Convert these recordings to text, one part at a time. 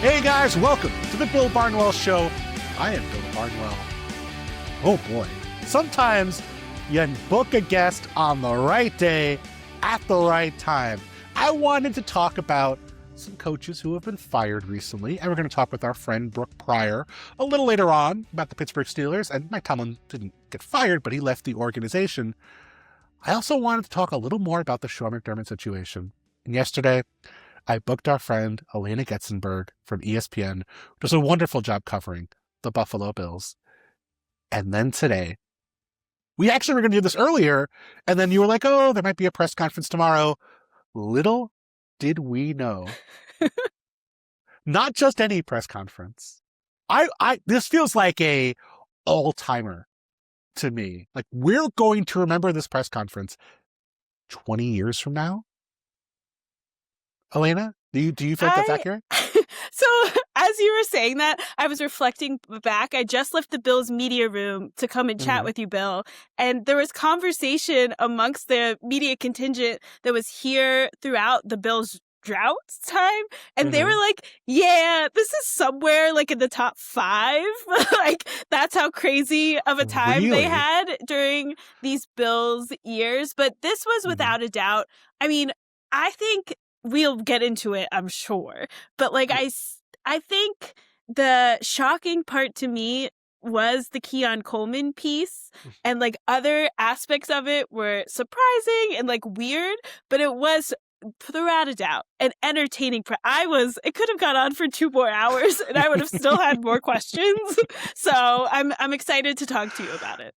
Hey guys, welcome to the Bill Barnwell Show. I am Bill Barnwell. Oh boy, sometimes you book a guest on the right day at the right time. I wanted to talk about some coaches who have been fired recently, and we're going to talk with our friend Brooke Pryor a little later on about the Pittsburgh Steelers. And Mike Tomlin didn't get fired, but he left the organization. I also wanted to talk a little more about the Sean McDermott situation. And yesterday, I booked our friend Alaina Getzenberg from ESPN, who does a wonderful job covering the Buffalo Bills. And then today, we actually were going to do this earlier, and then you were like, oh, there might be a press conference tomorrow. Little did we know. Not just any press conference. This feels like a all-timer to me. Like, we're going to remember this press conference 20 years from now. Alaina, do you feel like that's accurate? So as you were saying that, I was reflecting back. I just left the Bills media room to come and chat with you, Bill. And there was conversation amongst the media contingent that was here throughout the Bills drought time. And they were like, yeah, this is somewhere like in the top 5. Like, that's how crazy of a time they had during these Bills years. But this was without a doubt. I mean, I think we'll get into it, I'm sure. But like, I think the shocking part to me was the Keon Coleman piece, and like other aspects of it were surprising and like weird, but it was without a doubt an entertaining. It could have gone on for 2 more hours and I would have still had more questions. So I'm excited to talk to you about it.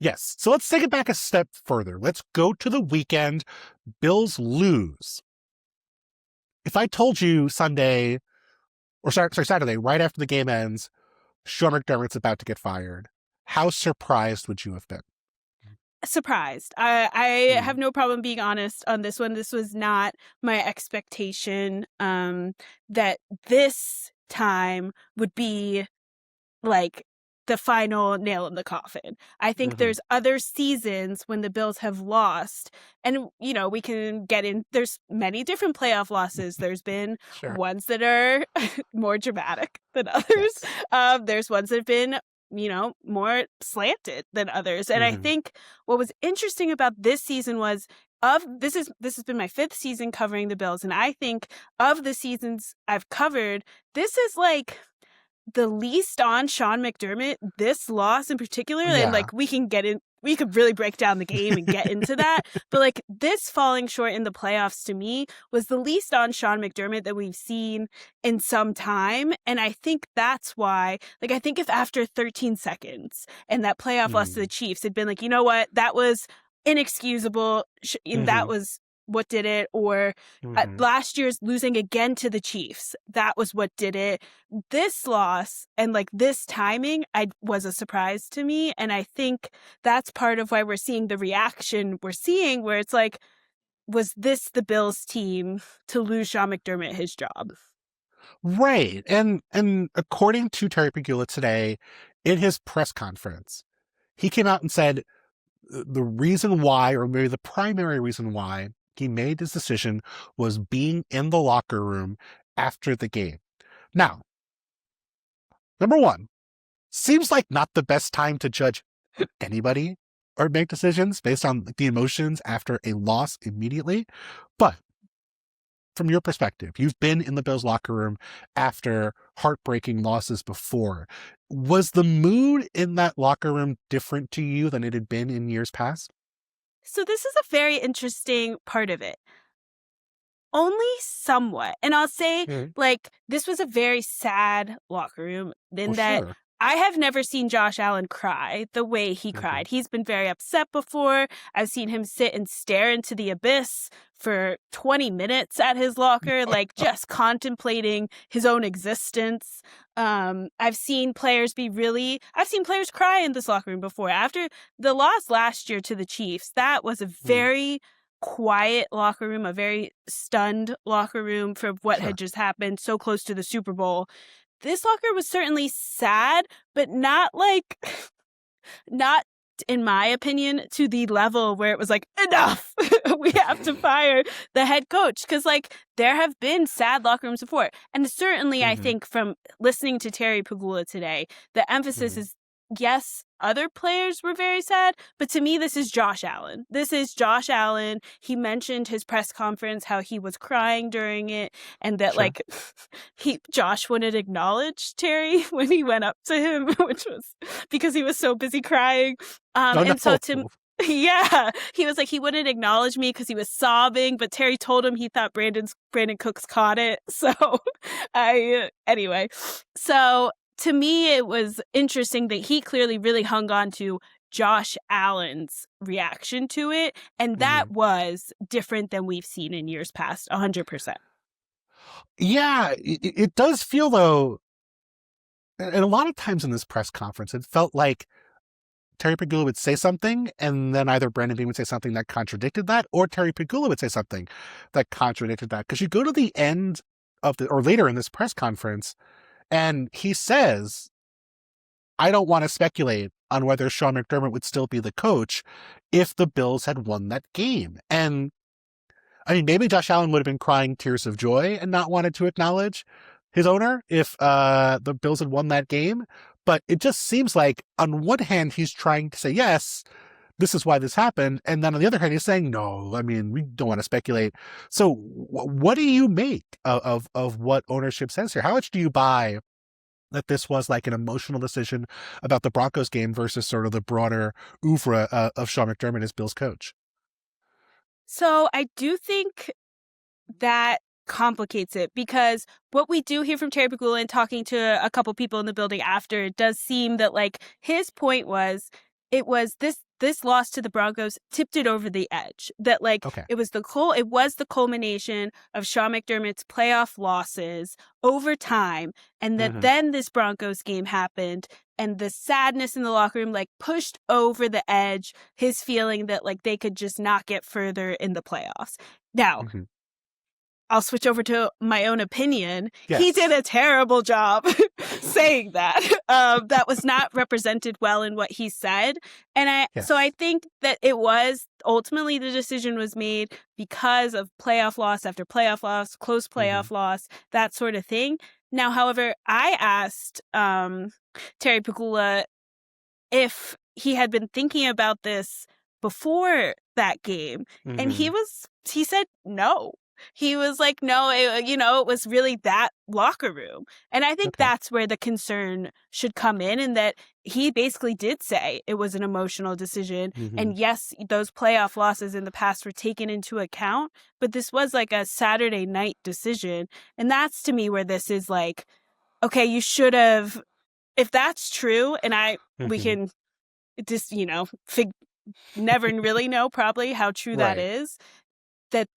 Yes. So let's take it back a step further. Let's go to the weekend. Bills lose. If I told you Saturday, right after the game ends, Sean McDermott's about to get fired, how surprised would you have been? Surprised. I have no problem being honest on this one. This was not my expectation that this time would be like the final nail in the coffin. I think there's other seasons when the Bills have lost, and you know, we can get in, there's many different playoff losses. There's been ones that are more dramatic than others. There's ones that have been, you know, more slanted than others. And I think what was interesting about this season was this has been my 5th season covering the Bills, and I think of the seasons I've covered, this is like the least on Sean McDermott, this loss in particular. And like, we could really break down the game and get into that. But like, this falling short in the playoffs to me was the least on Sean McDermott that we've seen in some time. And I think that's why, like, I think if after 13 seconds and that playoff loss to the Chiefs had been like, you know what, that was inexcusable, that was what did it, or last year's losing again to the Chiefs, that was what did it. This loss and like this timing was a surprise to me, and I think that's part of why we're seeing the reaction we're seeing, where it's like, was this the Bills team to lose Sean McDermott his job? Right. And according to Terry Pegula today, in his press conference, he came out and said the reason why, or maybe the primary reason why, he made his decision was being in the locker room after the game. Now, number one, seems like not the best time to judge anybody or make decisions based on the emotions after a loss immediately. But from your perspective, you've been in the Bills locker room after heartbreaking losses before. Was the mood in that locker room different to you than it had been in years past? So this is a very interesting part of it. Only somewhat. And I'll say, like, this was a very sad locker room in that I have never seen Josh Allen cry the way he cried. He's been very upset before. I've seen him sit and stare into the abyss for 20 minutes at his locker, like just contemplating his own existence. I've seen players cry in this locker room before. After the loss last year to the Chiefs, that was a very quiet locker room, a very stunned locker room for what had just happened so close to the Super Bowl. This locker was certainly sad, but not in my opinion, to the level where it was like, enough, we have to fire the head coach. Because, like, there have been sad locker rooms before. And certainly, I think from listening to Terry Pegula today, the emphasis is, yes, other players were very sad, but to me, this is Josh Allen. This is Josh Allen. He mentioned his press conference, how he was crying during it, and that like Josh wouldn't acknowledge Terry when he went up to him, which was because he was so busy crying. Yeah, he was like, he wouldn't acknowledge me because he was sobbing, but Terry told him he thought Brandon Cooks caught it. So anyway, so to me, it was interesting that he clearly really hung on to Josh Allen's reaction to it. And that was different than we've seen in years past, 100%. Yeah, it does feel, though, and a lot of times in this press conference, it felt like Terry Pegula would say something, and then either Brandon Beane would say something that contradicted that, or Terry Pegula would say something that contradicted that. Because you go to the end of or later in this press conference, and he says, I don't want to speculate on whether Sean McDermott would still be the coach if the Bills had won that game. And I mean, maybe Josh Allen would have been crying tears of joy and not wanted to acknowledge his owner if the Bills had won that game. But it just seems like on one hand, he's trying to say, yes, this is why this happened. And then on the other hand, he's saying, no, I mean, we don't want to speculate. So what do you make of what ownership says here? How much do you buy that this was like an emotional decision about the Broncos game versus sort of the broader oeuvre of Sean McDermott as Bills coach? So I do think that complicates it, because what we do hear from Terry Pegula and talking to a couple people in the building after, it does seem that like his point was, it was this loss to the Broncos tipped it over the edge. That like it was the culmination of Sean McDermott's playoff losses over time, and that then this Broncos game happened, and the sadness in the locker room like pushed over the edge his feeling that like they could just not get further in the playoffs. Now, I'll switch over to my own opinion. Yes. He did a terrible job saying that. That was not represented well in what he said. And so I think that it was ultimately the decision was made because of playoff loss after playoff loss, close playoff loss, that sort of thing. Now, however, I asked Terry Pegula if he had been thinking about this before that game. And he said no. He was like, no, it was really that locker room. And I think that's where the concern should come in, and that he basically did say it was an emotional decision. And yes, those playoff losses in the past were taken into account, but this was like a Saturday night decision. And that's to me where this is like, okay, you should have, if that's true, and we can just, never really know probably how true that is.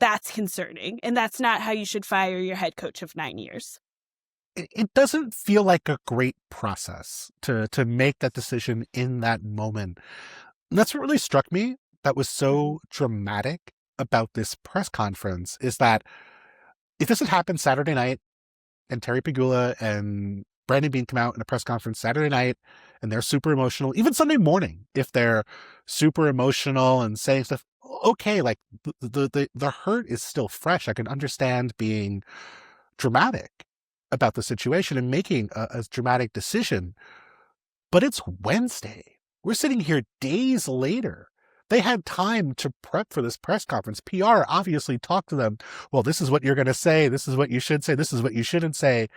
That's concerning, and that's not how you should fire your head coach of 9 years. It doesn't feel like a great process to make that decision in that moment. And that's what really struck me that was so dramatic about this press conference, is that if this had happened Saturday night and Terry Pegula and Brandon Beane come out in a press conference Saturday night and they're super emotional, even Sunday morning, if they're super emotional and saying stuff, okay, like the hurt is still fresh. I can understand being dramatic about the situation and making a dramatic decision. But it's Wednesday. We're sitting here days later. They had time to prep for this press conference. PR obviously talked to them. Well, this is what you're going to say. This is what you should say. This is what you shouldn't say.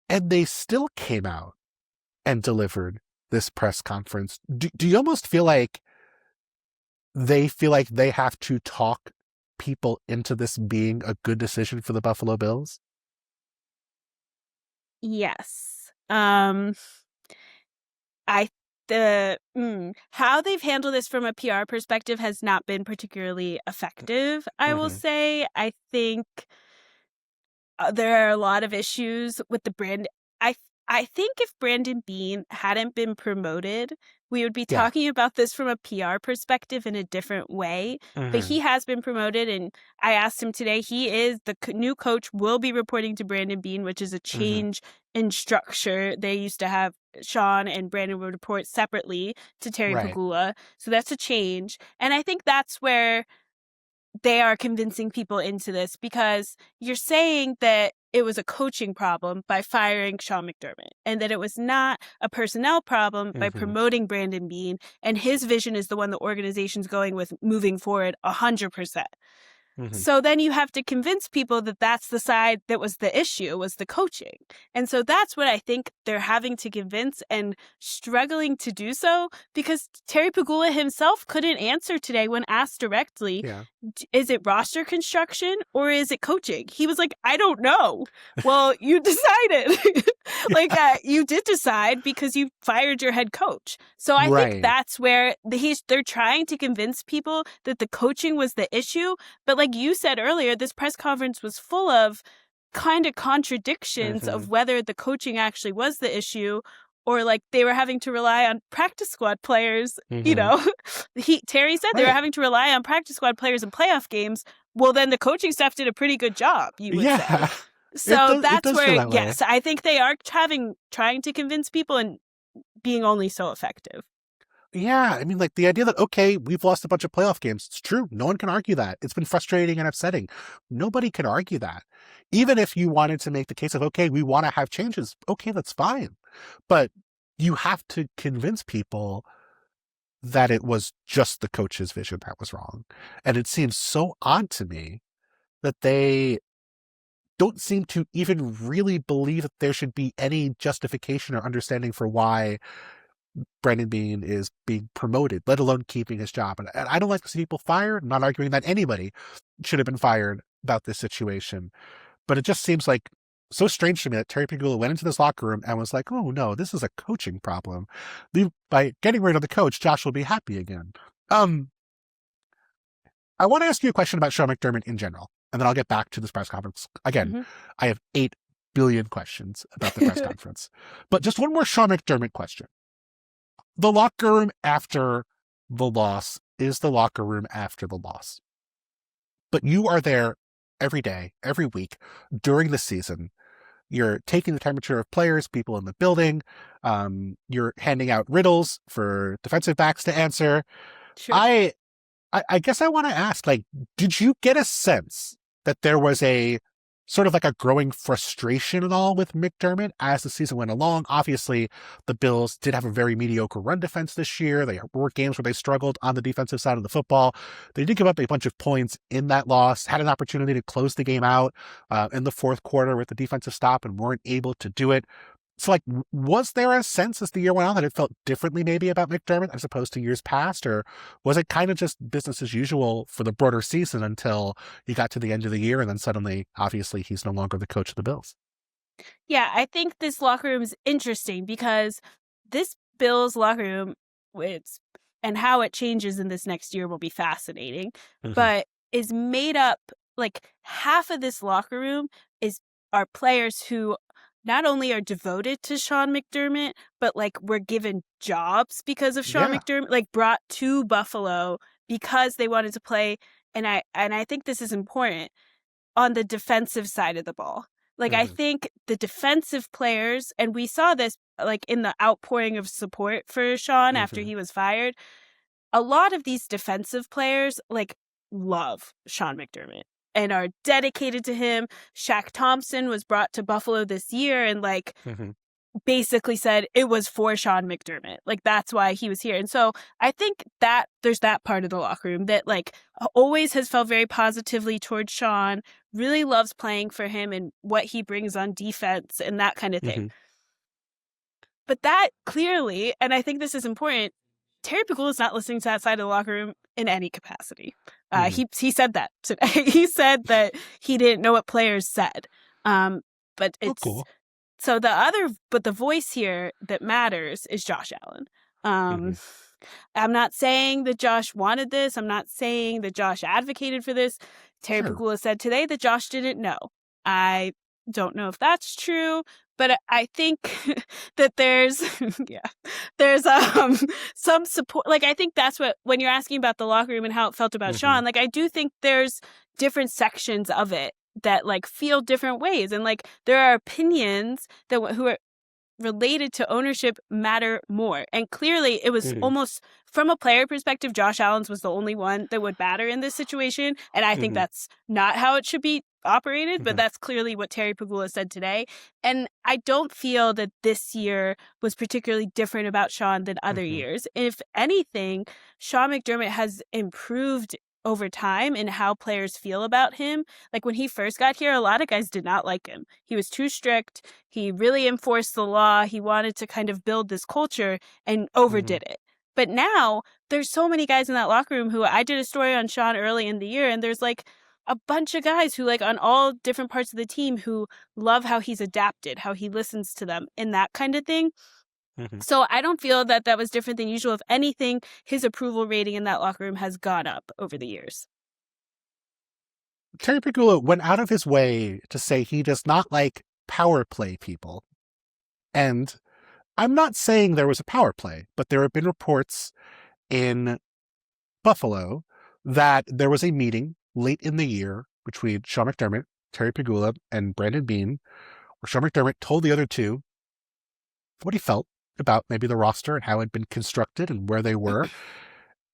And they still came out and delivered this press conference. Do you almost feel like they have to talk people into this being a good decision for the Buffalo Bills? Yes. How they've handled this from a PR perspective has not been particularly effective, I will say. I think there are a lot of issues with the brand. I think if Brandon Beane hadn't been promoted, we would be talking about this from a PR perspective in a different way. But he has been promoted, and I asked him today, the new coach will be reporting to Brandon Beane, which is a change in structure. They used to have Sean and Brandon would report separately to Terry Right. Pegula. So that's a change. And I think that's where they are convincing people into this, because you're saying that it was a coaching problem by firing Sean McDermott, and that it was not a personnel problem by promoting Brandon Beane, and his vision is the one the organization's going with moving forward 100%. So then you have to convince people that that's the side that was the issue, was the coaching. And so that's what I think they're having to convince, and struggling to do so, because Terry Pegula himself couldn't answer today when asked directly, is it roster construction or is it coaching? He was like, I don't know. Well, you decided. You did decide, because you fired your head coach. So I think that's where they're trying to convince people that the coaching was the issue. But like you said earlier, this press conference was full of kind of contradictions of whether the coaching actually was the issue, or like they were having to rely on practice squad players. You know, Terry said they were having to rely on practice squad players in playoff games. Well, then the coaching staff did a pretty good job, you would say. So that's where, yes, I think they are trying to convince people and being only so effective. Yeah, I mean, like the idea that, okay, we've lost a bunch of playoff games. It's true. No one can argue that. It's been frustrating and upsetting. Nobody can argue that. Even if you wanted to make the case of, okay, we want to have changes. Okay, that's fine. But you have to convince people that it was just the coach's vision that was wrong. And it seems so odd to me that they don't seem to even really believe that there should be any justification or understanding for why Brandon Beane is being promoted, let alone keeping his job. And I don't like to see people fired. I'm not arguing that anybody should have been fired about this situation. But it just seems like so strange to me that Terry Pegula went into this locker room and was like, oh no, this is a coaching problem. By getting rid of the coach, Josh will be happy again. I want to ask you a question about Sean McDermott in general, and then I'll get back to this press conference. Again, I have 8 billion questions about the press conference. But just one more Sean McDermott question. The locker room after the loss is the locker room after the loss. But you are there every day, every week, during the season. You're taking the temperature of players, people in the building. You're handing out riddles for defensive backs to answer. Sure. I guess I want to ask, like, did you get a sense that there was a sort of like a growing frustration and all with McDermott as the season went along? Obviously, the Bills did have a very mediocre run defense this year. They were games where they struggled on the defensive side of the football. They did give up a bunch of points in that loss, had an opportunity to close the game out in the fourth quarter with the defensive stop and weren't able to do it. So, like, was there a sense as the year went on that it felt differently maybe about McDermott as opposed to years past? Or was it kind of just business as usual for the broader season until you got to the end of the year and then suddenly, obviously, he's no longer the coach of the Bills? Yeah, I think this locker room is interesting because this Bills locker room, and how it changes in this next year will be fascinating, but is made up, like, half of this locker room are players who not only are devoted to Sean McDermott, but like were given jobs because of Sean McDermott, like brought to Buffalo because they wanted to play. And I think this is important on the defensive side of the ball. Like, I think the defensive players, and we saw this like in the outpouring of support for Sean after he was fired, a lot of these defensive players like love Sean McDermott and are dedicated to him. Shaq Thompson was brought to Buffalo this year and like basically said it was for Sean McDermott. Like, that's why he was here. And so I think that there's that part of the locker room that like always has felt very positively towards Sean, really loves playing for him and what he brings on defense and that kind of thing. But that clearly, and I think this is important, Terry Pegula is not listening to that side of the locker room in any capacity. He said that today. He said that he didn't know what players said. But it's cool. So the voice here that matters is Josh Allen. I'm not saying that Josh wanted this. I'm not saying that Josh advocated for this. Terry Pegula said today that Josh didn't know. I don't know if that's true, but I think that there's some support. Like, I think that's what, when you're asking about the locker room and how it felt about Sean, like, I do think there's different sections of it that like feel different ways, and like there are opinions that who are related to ownership matter more. And clearly it was almost, from a player perspective, Josh Allen's was the only one that would matter in this situation. And I think that's not how it should be operated, but that's clearly what Terry Pegula said today. And I don't feel that this year was particularly different about Sean than other years. If anything, Sean McDermott has improved over time in how players feel about him. Like when he first got here, a lot of guys did not like him. He was too strict. He really enforced the law. He wanted to kind of build this culture and overdid it. But now there's so many guys in that locker room who, I did a story on Sean early in the year, and there's like a bunch of guys who, like, on all different parts of the team, who love how he's adapted, how he listens to them, and that kind of thing. So I don't feel that that was different than usual. If anything, his approval rating in that locker room has gone up over the years. Terry Pegula went out of his way to say he does not like power play people. And I'm not saying there was a power play, but there have been reports in Buffalo that there was a meeting late in the year between Sean McDermott, Terry Pegula, and Brandon Beane, where Sean McDermott told the other two what he felt about maybe the roster and how it had been constructed and where they were.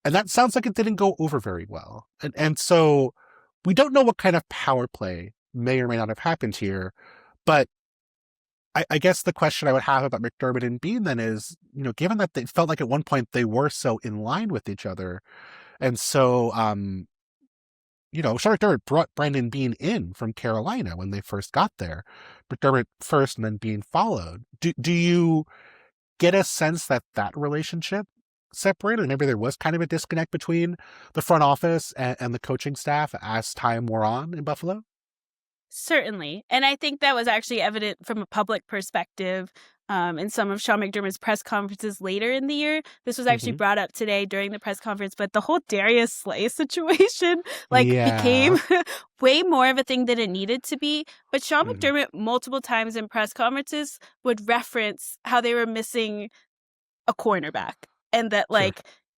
And that sounds like it didn't go over very well. And so we don't know what kind of power play may or may not have happened here. But I guess the question I would have about McDermott and Beane then is, you know, given that they felt like at one point they were so in line with each other. And so, you know, Sean McDermott brought Brandon Beane in from Carolina when they first got there. McDermott first and then Beane followed. Do you get a sense that that relationship separated? Maybe there was kind of a disconnect between the front office and the coaching staff as time wore on in Buffalo? Certainly. And I think that was actually evident from a public perspective in some of Sean McDermott's press conferences later in the year. This was actually brought up today during the press conference, but the whole Darius Slay situation became way more of a thing than it needed to be. But Sean McDermott multiple times in press conferences would reference how they were missing a cornerback, and that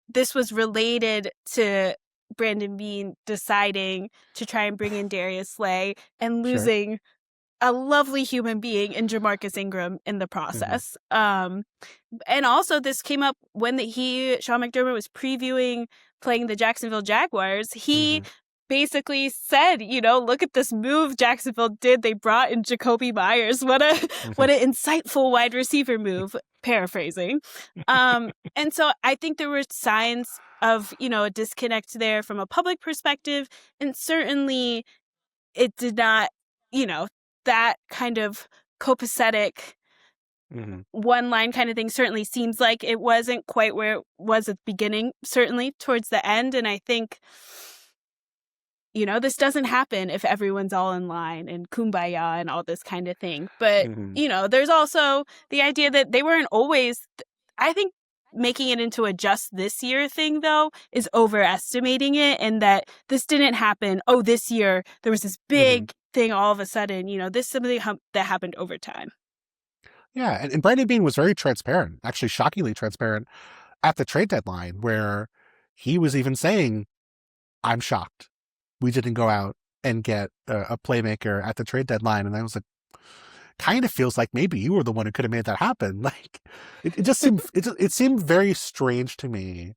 this was related to Brandon Beane deciding to try and bring in Darius Slay and losing a lovely human being in Jamarcus Ingram in the process. And also this came up when Sean McDermott was previewing playing the Jacksonville Jaguars. He basically said, you know, look at this move Jacksonville did. They brought in Jacoby Myers. What an insightful wide receiver move, paraphrasing. And so I think there were signs of, you know, a disconnect there from a public perspective. And certainly it did not, you know, that kind of copacetic one line kind of thing certainly seems like it wasn't quite where it was at the beginning, certainly towards the end. And I think, you know, this doesn't happen if everyone's all in line and kumbaya and all this kind of thing. But, you know, there's also the idea that they weren't always, I think making it into a just this year thing, though, is overestimating it, and that this didn't happen. Oh, this year there was this big thing all of a sudden. You know, this is something that happened over time. Yeah, and Brandon Beane was very transparent, actually shockingly transparent at the trade deadline, where he was even saying, I'm shocked we didn't go out and get a playmaker at the trade deadline. And I was like, kind of feels like maybe you were the one who could have made that happen. Like, it just seemed, it seemed very strange to me.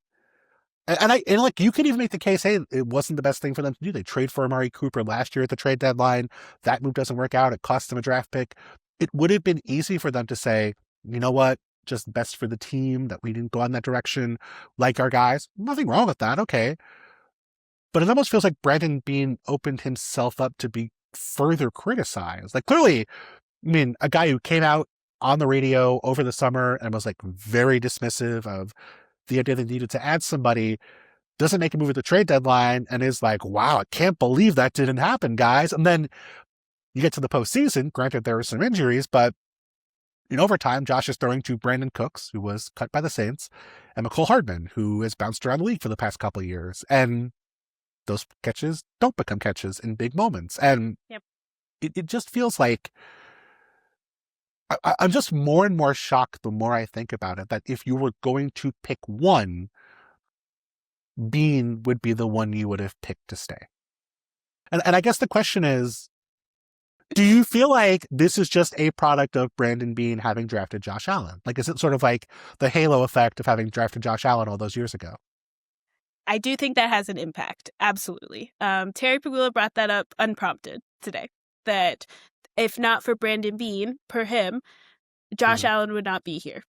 And like, you could even make the case, hey, it wasn't the best thing for them to do. They trade for Amari Cooper last year at the trade deadline. That move doesn't work out. It cost them a draft pick. It would have been easy for them to say, you know what, just best for the team that we didn't go in that direction, like our guys. Nothing wrong with that. Okay. But it almost feels like Brandon Beane opened himself up to be further criticized. Like, clearly, I mean, a guy who came out on the radio over the summer and was like very dismissive of the idea they needed to add somebody, doesn't make a move at the trade deadline and is like, wow, I can't believe that didn't happen, guys. And then you get to the postseason, granted there were some injuries, but in overtime, Josh is throwing to Brandon Cooks, who was cut by the Saints, and McCole Hardman, who has bounced around the league for the past couple of years. And those catches don't become catches in big moments. And it just feels like I'm just more and more shocked the more I think about it, that if you were going to pick one, Beane would be the one you would have picked to stay. And I guess the question is, Do you feel like this is just a product of Brandon Beane having drafted Josh Allen? Like, is it sort of like the halo effect of having drafted Josh Allen all those years ago? I do think that has an impact. Absolutely. Terry Pagula brought that up unprompted today, that if not for Brandon Beane, per him, Josh Allen would not be here.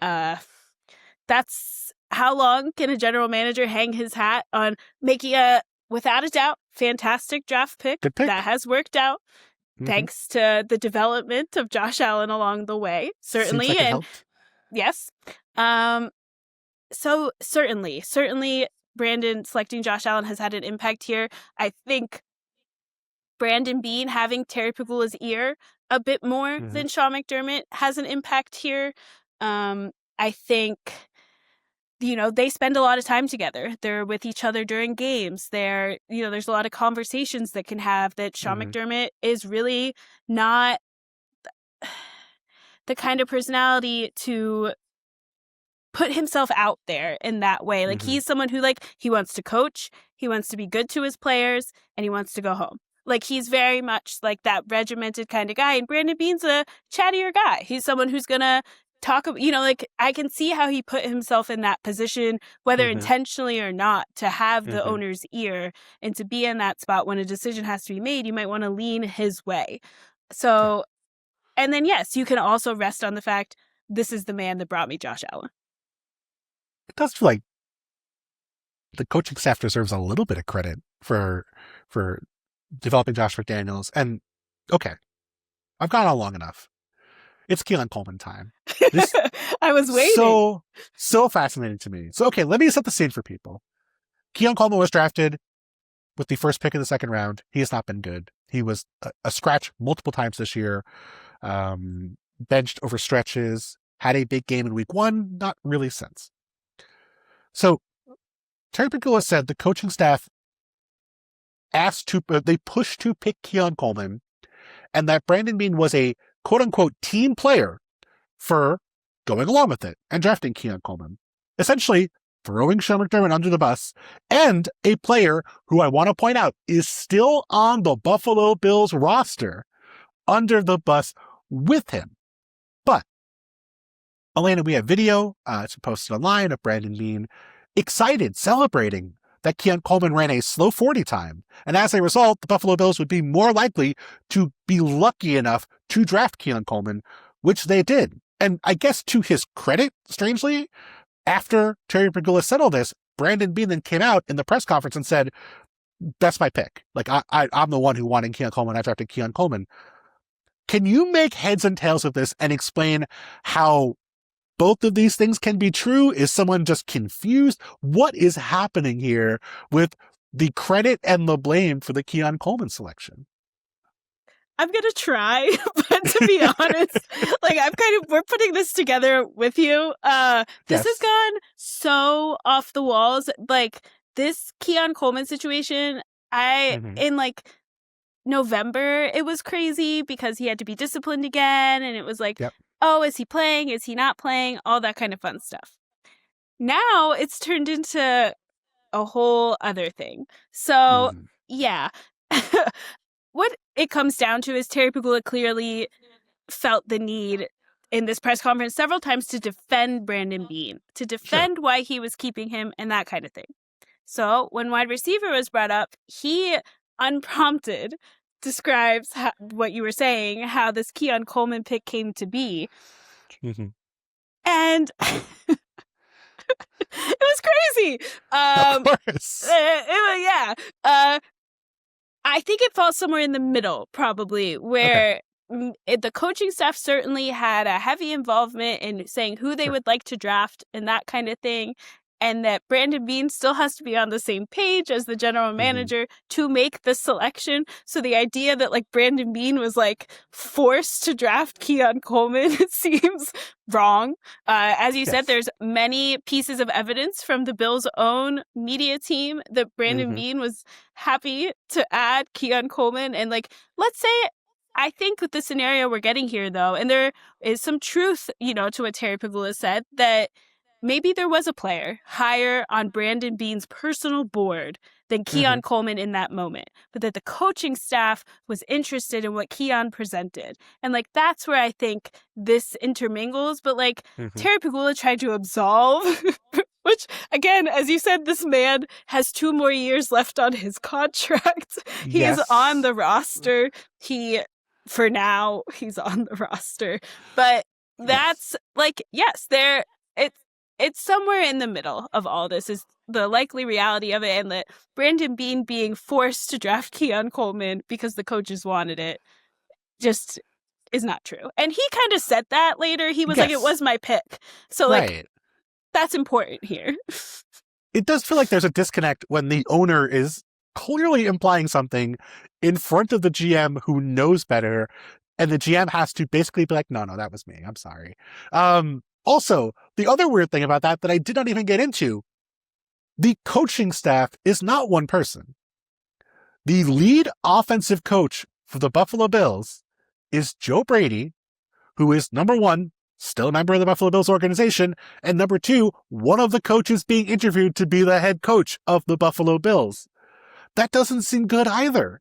That's how long can a general manager hang his hat on making a, without a doubt, fantastic draft pick. Good pick. That has worked out thanks to the development of Josh Allen along the way, certainly. Seems like it helped. Yes. So certainly Brandon selecting Josh Allen has had an impact here. I think Brandon Beane having Terry Pagula's ear a bit more than Sean McDermott has an impact here. I think, they spend a lot of time together. They're with each other during games. There's a lot of conversations that can have that Sean McDermott is really not the kind of personality to put himself out there in that way. Like, he's someone who, he wants to coach, he wants to be good to his players, and he wants to go home. Like, he's very much like that regimented kind of guy. And Brandon Beane's a chattier guy. He's someone who's going to talk, I can see how he put himself in that position, whether intentionally or not, to have the owner's ear and to be in that spot when a decision has to be made. You might want to lean his way. So, and then, yes, you can also rest on the fact this is the man that brought me Josh Allen. It does feel like the coaching staff deserves a little bit of credit for developing Josh McDaniels. And okay, I've gone on long enough. It's Keon Coleman time. I was waiting. So fascinating to me. So, okay, let me set the scene for people. Keon Coleman was drafted with the first pick of the second round. He has not been good. He was a scratch multiple times this year, benched over stretches, had a big game in week 1, not really since. So Terry Pagula said the coaching staff they pushed to pick Keon Coleman, and that Brandon Beane was a quote-unquote team player for going along with it and drafting Keon Coleman. Essentially throwing Sean McDermott under the bus, and a player who I want to point out is still on the Buffalo Bills roster under the bus with him. But, Alaina, we have video, it's posted online, of Brandon Beane excited, celebrating that Keon Coleman ran a slow 40 time. And as a result, the Buffalo Bills would be more likely to be lucky enough to draft Keon Coleman, which they did. And I guess to his credit, strangely, after Terry Pagula said all this, Brandon Beane then came out in the press conference and said, that's my pick. Like, I'm the one who wanted Keon Coleman. I drafted Keon Coleman. Can you make heads and tails of this and explain how both of these things can be true? Is someone just confused? What is happening here with the credit and the blame for the Keon Coleman selection? I'm going to try, but to be honest, we're putting this together with you. This has gone so off the walls. Like, this Keon Coleman situation, in November, it was crazy because he had to be disciplined again. And it was oh, is he playing? Is he not playing? All that kind of fun stuff. Now it's turned into a whole other thing. So, yeah. What it comes down to is Terry Pagula clearly felt the need in this press conference several times to defend Brandon Beane, to defend why he was keeping him and that kind of thing. So when wide receiver was brought up, he, unprompted, describes what you were saying, how this Keon Coleman pick came to be. And it was crazy. Of course. I think it falls somewhere in the middle, probably, where the coaching staff certainly had a heavy involvement in saying who they would like to draft and that kind of thing. And that Brandon Beane still has to be on the same page as the general manager to make the selection. So the idea that Brandon Beane was forced to draft Keon Coleman, it seems wrong. As you said, there's many pieces of evidence from the Bills' own media team that Brandon Beane was happy to add Keon Coleman. And let's say, I think with the scenario we're getting here, though, and there is some truth, to what Terry Pagula said, that maybe there was a player higher on Brandon Beane's personal board than Keon Coleman in that moment, but that the coaching staff was interested in what Keon presented. And like, that's where I think this intermingles. But like, Terry Pegula tried to absolve, which again, as you said, this man has 2 more years left on his contract. He is on the roster. For now, he's on the roster. But that's like, yes, it's somewhere in the middle of all this is the likely reality of it, and that Brandon Beane being forced to draft Keon Coleman because the coaches wanted it just is not true. And he kind of said that later. He was like, it was my pick. So like, that's important here. It does feel like there's a disconnect when the owner is clearly implying something in front of the GM who knows better, and the GM has to basically be like, no, that was me. I'm sorry. Also, the other weird thing about that I did not even get into, the coaching staff is not one person. The lead offensive coach for the Buffalo Bills is Joe Brady, who is, number one, still a member of the Buffalo Bills organization, and number two, one of the coaches being interviewed to be the head coach of the Buffalo Bills. That doesn't seem good either.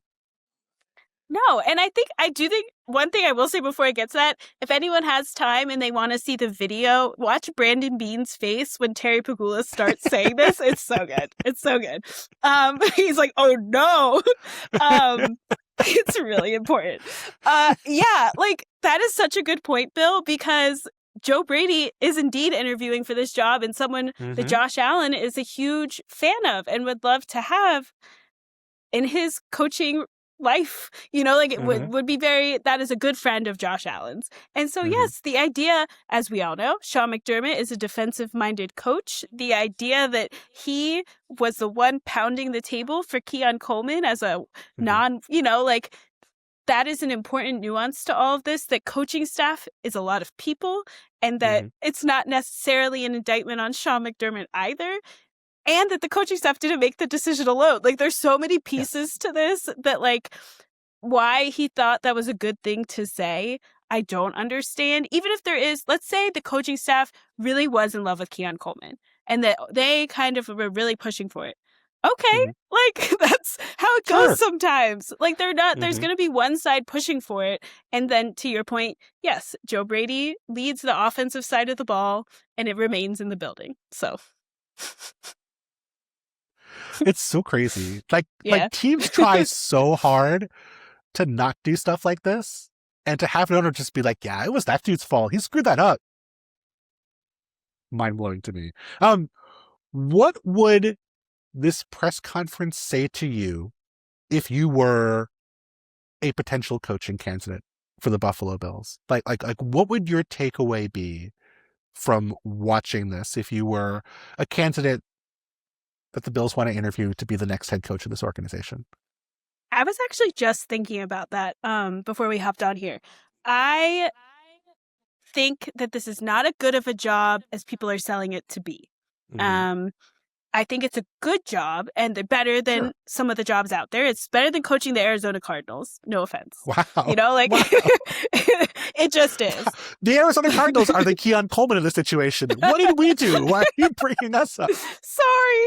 No, and I do think one thing I will say before I get to that, if anyone has time and they want to see the video, watch Brandon Beane's face when Terry Pegula starts saying this. It's so good. It's so good. He's like, oh no. It's really important. Yeah, like that is such a good point, Bill, because Joe Brady is indeed interviewing for this job, and someone that Josh Allen is a huge fan of and would love to have in his coaching life, like it would be that is a good friend of Josh Allen's. And so, yes, the idea, as we all know, Sean McDermott is a defensive-minded coach. The idea that he was the one pounding the table for Keon Coleman as a that is an important nuance to all of this, that coaching staff is a lot of people, and that it's not necessarily an indictment on Sean McDermott either. And that the coaching staff didn't make the decision alone. Like, there's so many pieces to this that, like, why he thought that was a good thing to say, I don't understand. Even if there is, let's say the coaching staff really was in love with Keon Coleman and that they kind of were really pushing for it. Okay, like, that's how it goes sometimes. Like, they're not, there's going to be one side pushing for it. And then, to your point, yes, Joe Brady leads the offensive side of the ball and it remains in the building. So... It's so crazy. Like teams try so hard to not do stuff like this, and to have an owner just be like, yeah, it was that dude's fault. He screwed that up. Mind-blowing to me. What would this press conference say to you if you were a potential coaching candidate for the Buffalo Bills? Like what would your takeaway be from watching this if you were a candidate that the Bills want to interview to be the next head coach of this organization? I was actually just thinking about that before we hopped on here. I think that this is not as good of a job as people are selling it to be. I think it's a good job, and they're better than some of the jobs out there. It's better than coaching the Arizona Cardinals. No offense. Wow. It just is. The Arizona Cardinals are the Keon Coleman of the situation. What did we do? Why are you bringing us up?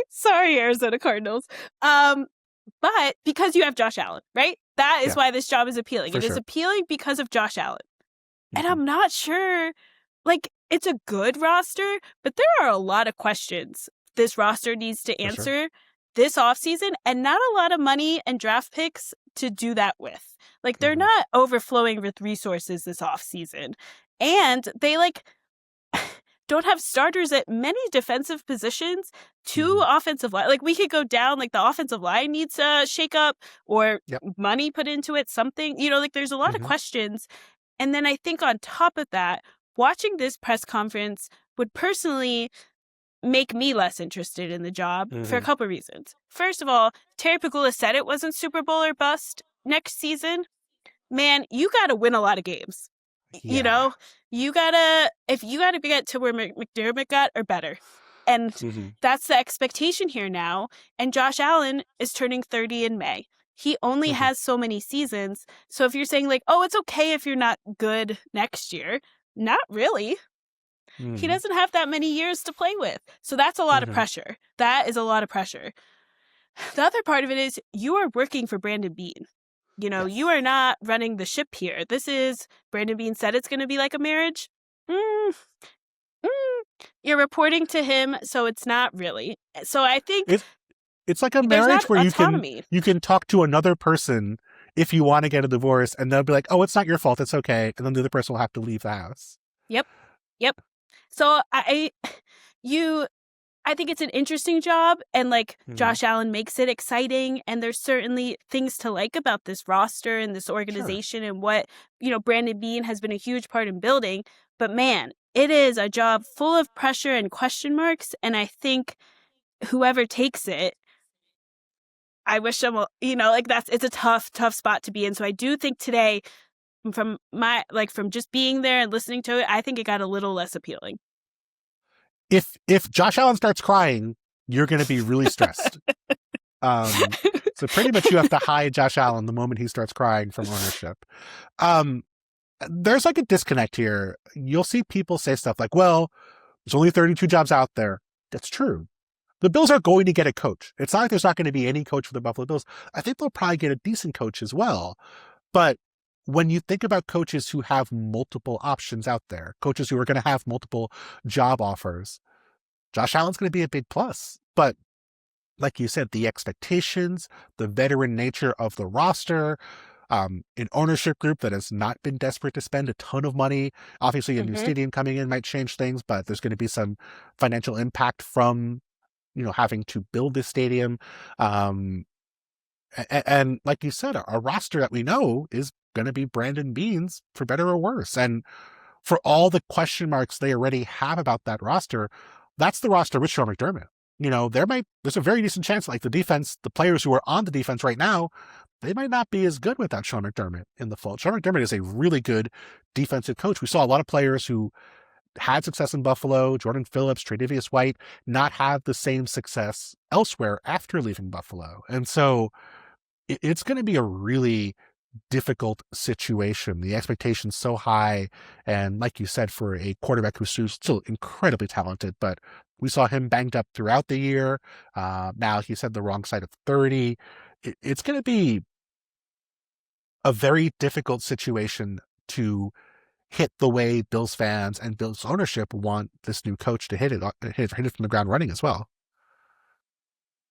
Sorry, Arizona Cardinals. But because you have Josh Allen, right? That is why this job is appealing. It is appealing because of Josh Allen. And I'm not sure, it's a good roster, but there are a lot of questions this roster needs to answer this offseason, and not a lot of money and draft picks to do that with. They're not overflowing with resources this offseason. And they, don't have starters at many defensive positions, 2 offensive line. We could go down, the offensive line needs a shake up or money put into it, something. There's a lot of questions. And then I think on top of that, watching this press conference would personally make me less interested in the job for a couple of reasons. First of all, Terry Pegula said it wasn't Super Bowl or bust next season. Man, you got to win a lot of games. You know, if you got to get to where McDermott got or better. And that's the expectation here now. And Josh Allen is turning 30 in May. He only has so many seasons. So if you're saying oh, it's okay if you're not good next year, not really. He doesn't have that many years to play with. So that's a lot of pressure. That is a lot of pressure. the other part of it is you are working for Brandon Beane. You know, Yes. you are not running the ship here. This is, Brandon Beane said it's going to be like a marriage. Mm, you're reporting to him, so it's not really. So I think It's like a there's marriage not where autonomy. you can talk to another person if you want to get a divorce, and they'll be like, "Oh, it's not your fault. It's okay," and then the other person will have to leave the house. Yep. So I think it's an interesting job, and like Josh Allen makes it exciting, and there's certainly things to like about this roster and this organization and what, Brandon Beane has been a huge part in building. But man, it is a job full of pressure and question marks, and I think whoever takes it, I wish them, it's a tough spot to be in. So I do think today, from just being there and listening to it, I think it got a little less appealing. If Josh Allen starts crying, you're going to be really stressed. So pretty much you have to hide Josh Allen the moment he starts crying from ownership. There's like a disconnect here. You'll see people say stuff like, well, there's only 32 jobs out there. That's true. The Bills are going to get a coach. It's not like there's not going to be any coach for the Buffalo Bills. I think they'll probably get a decent coach as well. But when you think about coaches who have multiple options out there, coaches who are going to have multiple job offers, Josh Allen's going to be a big plus. But like you said, the expectations, the veteran nature of the roster, an ownership group that has not been desperate to spend a ton of money. Obviously, a new stadium coming in might change things, but there's going to be some financial impact from, having to build this stadium. And like you said, a roster that we know is going to be Brandon Beane's, for better or worse. And for all the question marks they already have about that roster, that's the roster with Sean McDermott. There's a very decent chance, like the defense, the players who are on the defense right now, they might not be as good without Sean McDermott in the fold. Sean McDermott is a really good defensive coach. We saw a lot of players who had success in Buffalo, Jordan Phillips, Tre'Davious White, not have the same success elsewhere after leaving Buffalo. And so it's going to be a really difficult situation. The expectation's so high. And like you said, for a quarterback who's still incredibly talented, but we saw him banged up throughout the year. Now he's had the wrong side of 30. It's going to be a very difficult situation to hit the way Bills fans and Bills ownership want this new coach to hit it from the ground running as well.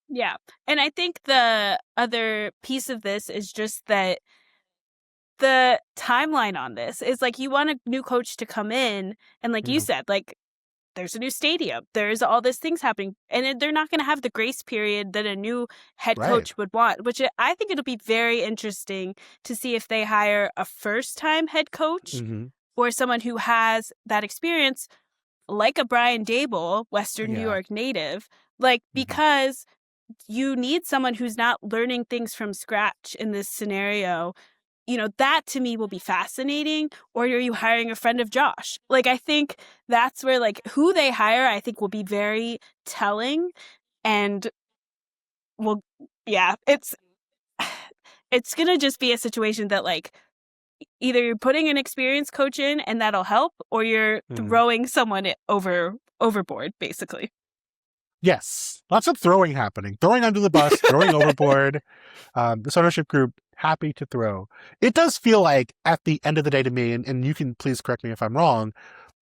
Yeah. And I think the other piece of this is just that the timeline on this is like, you want a new coach to come in, and like you said, like, there's a new stadium, there's all these things happening, and they're not going to have the grace period that a new head coach would want, which I think it'll be very interesting to see if they hire a first-time head coach or someone who has that experience, like a Brian Daboll, Western New York native, because you need someone who's not learning things from scratch in this scenario. That to me will be fascinating. Or are you hiring a friend of Josh? I think that's where, who they hire, I think will be very telling. And it's going to just be a situation that, either you're putting an experienced coach in and that'll help, or you're throwing someone overboard, basically. Yes, lots of throwing happening. Throwing under the bus, throwing overboard. This ownership group, happy to throw. It does feel like, at the end of the day to me, and you can please correct me if I'm wrong,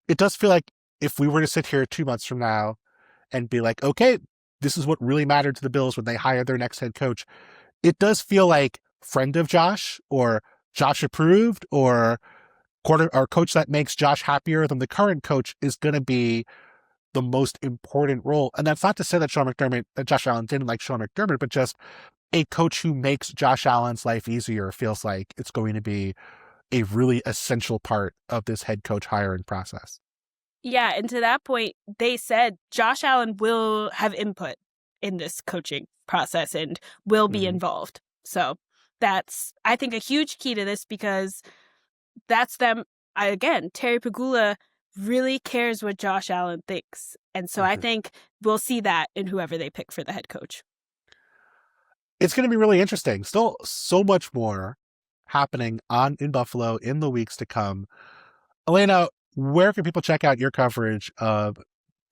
it does feel like if we were to sit here 2 months from now and be like, okay, this is what really mattered to the Bills when they hired their next head coach, it does feel like friend of Josh, or Josh approved, or coach that makes Josh happier than the current coach is going to be the most important role. And that's not to say that Josh Allen didn't like Sean McDermott, but just a coach who makes Josh Allen's life easier feels like it's going to be a really essential part of this head coach hiring process. Yeah, and to that point, they said Josh Allen will have input in this coaching process and will be involved. So that's, I think, a huge key to this, because that's them. Again, Terry Pegula really cares what Josh Allen thinks. And so I think we'll see that in whoever they pick for the head coach. It's going to be really interesting. Still so much more happening in Buffalo in the weeks to come. Alaina, where can people check out your coverage of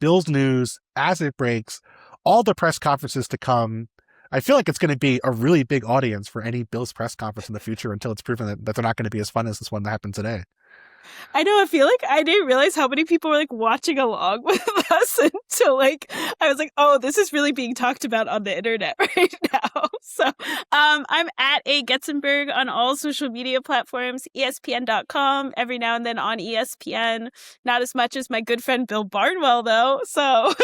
Bills news as it breaks, all the press conferences to come, I feel like it's going to be a really big audience for any Bills press conference in the future until it's proven that they're not going to be as fun as this one that happened today. I know. I feel like I didn't realize how many people were like watching along with us until like I was like, oh, this is really being talked about on the internet right now. So I'm at A Getzenberg on all social media platforms, ESPN.com, every now and then on ESPN. Not as much as my good friend Bill Barnwell, though. So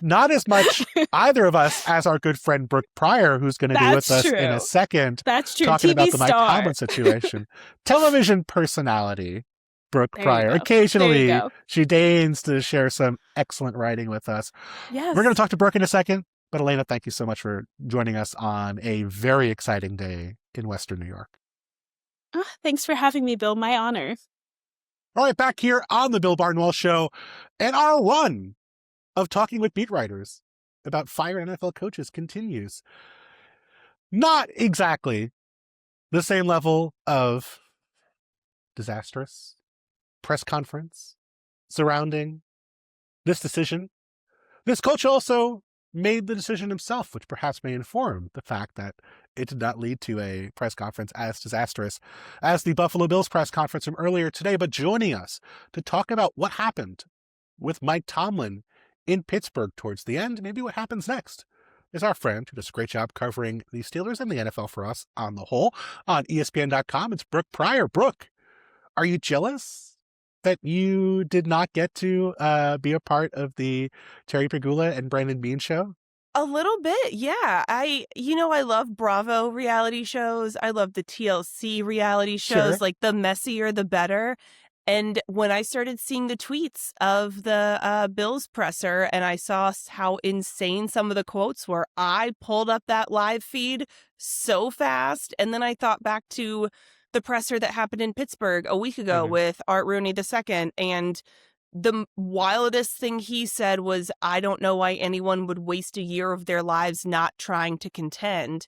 not as much either of us as our good friend Brooke Pryor, who's going to be with us in a second. That's true. Talking TV about the star. Mike Tomlin situation. Television personality. Brooke Pryor. Occasionally, she deigns to share some excellent writing with us. Yes. We're going to talk to Brooke in a second. But Alaina, thank you so much for joining us on a very exciting day in Western New York. Oh, thanks for having me, Bill. My honor. All right, back here on the Bill Barnwell Show, and our one of talking with beat writers about fired NFL coaches continues. Not exactly the same level of disastrous press conference surrounding this decision. This coach also made the decision himself, which perhaps may inform the fact that it did not lead to a press conference as disastrous as the Buffalo Bills press conference from earlier today. But joining us to talk about what happened with Mike Tomlin in Pittsburgh towards the end, maybe what happens next, is our friend who does a great job covering the Steelers and the NFL for us on the whole on ESPN.com. It's Brooke Pryor. Brooke, are you jealous that you did not get to be a part of the Terry Pegula and Brandon Beane show? A little bit, yeah. I love Bravo reality shows. I love the TLC reality shows. Sure. Like, the messier, the better. And when I started seeing the tweets of the Bills presser and I saw how insane some of the quotes were, I pulled up that live feed so fast. And then I thought back to the presser that happened in Pittsburgh a week ago with Art Rooney II. And the wildest thing he said was, I don't know why anyone would waste a year of their lives not trying to contend.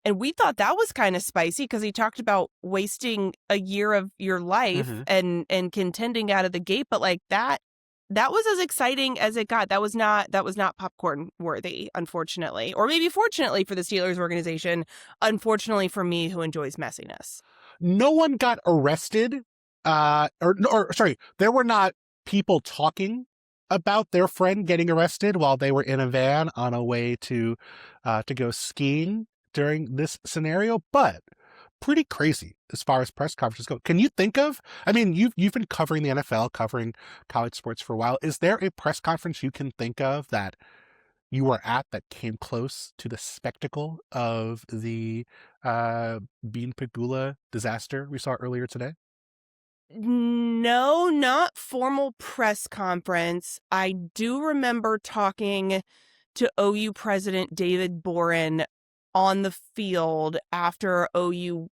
And we thought that was kind of spicy because he talked about wasting a year of your life and contending out of the gate. But like that was as exciting as it got. That was not popcorn worthy, unfortunately. Or maybe fortunately for the Steelers organization, unfortunately for me who enjoys messiness. No one got arrested. There were not people talking about their friend getting arrested while they were in a van on a way to go skiing during this scenario, but pretty crazy as far as press conferences go. Can you think of, I mean, you've been covering the NFL, covering college sports for a while. Is there a press conference you can think of that you were at that came close to the spectacle of the Beane Pegula disaster we saw earlier today? No, not formal press conference. I do remember talking to OU President David Boren on the field after OU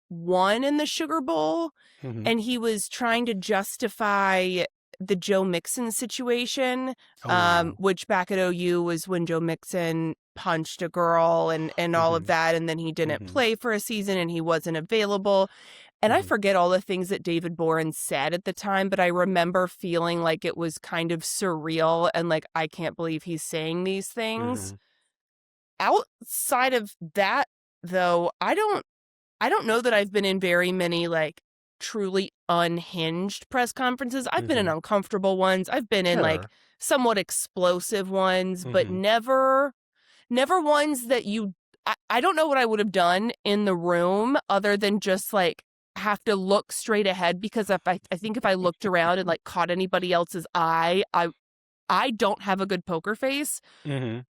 won in the Sugar Bowl, and he was trying to justify the Joe Mixon situation, which back at OU was when Joe Mixon punched a girl and all of that, and then he didn't play for a season and he wasn't available. And I forget all the things that David Boren said at the time, but I remember feeling like it was kind of surreal and like, I can't believe he's saying these things. Outside of that, though, I don't know that I've been in very many like truly unhinged press conferences. I've been in uncomfortable ones. I've been in like somewhat explosive ones, but never ones that I don't know what I would have done in the room other than just like have to look straight ahead, because I think if I looked around and like caught anybody else's eye, I don't have a good poker face.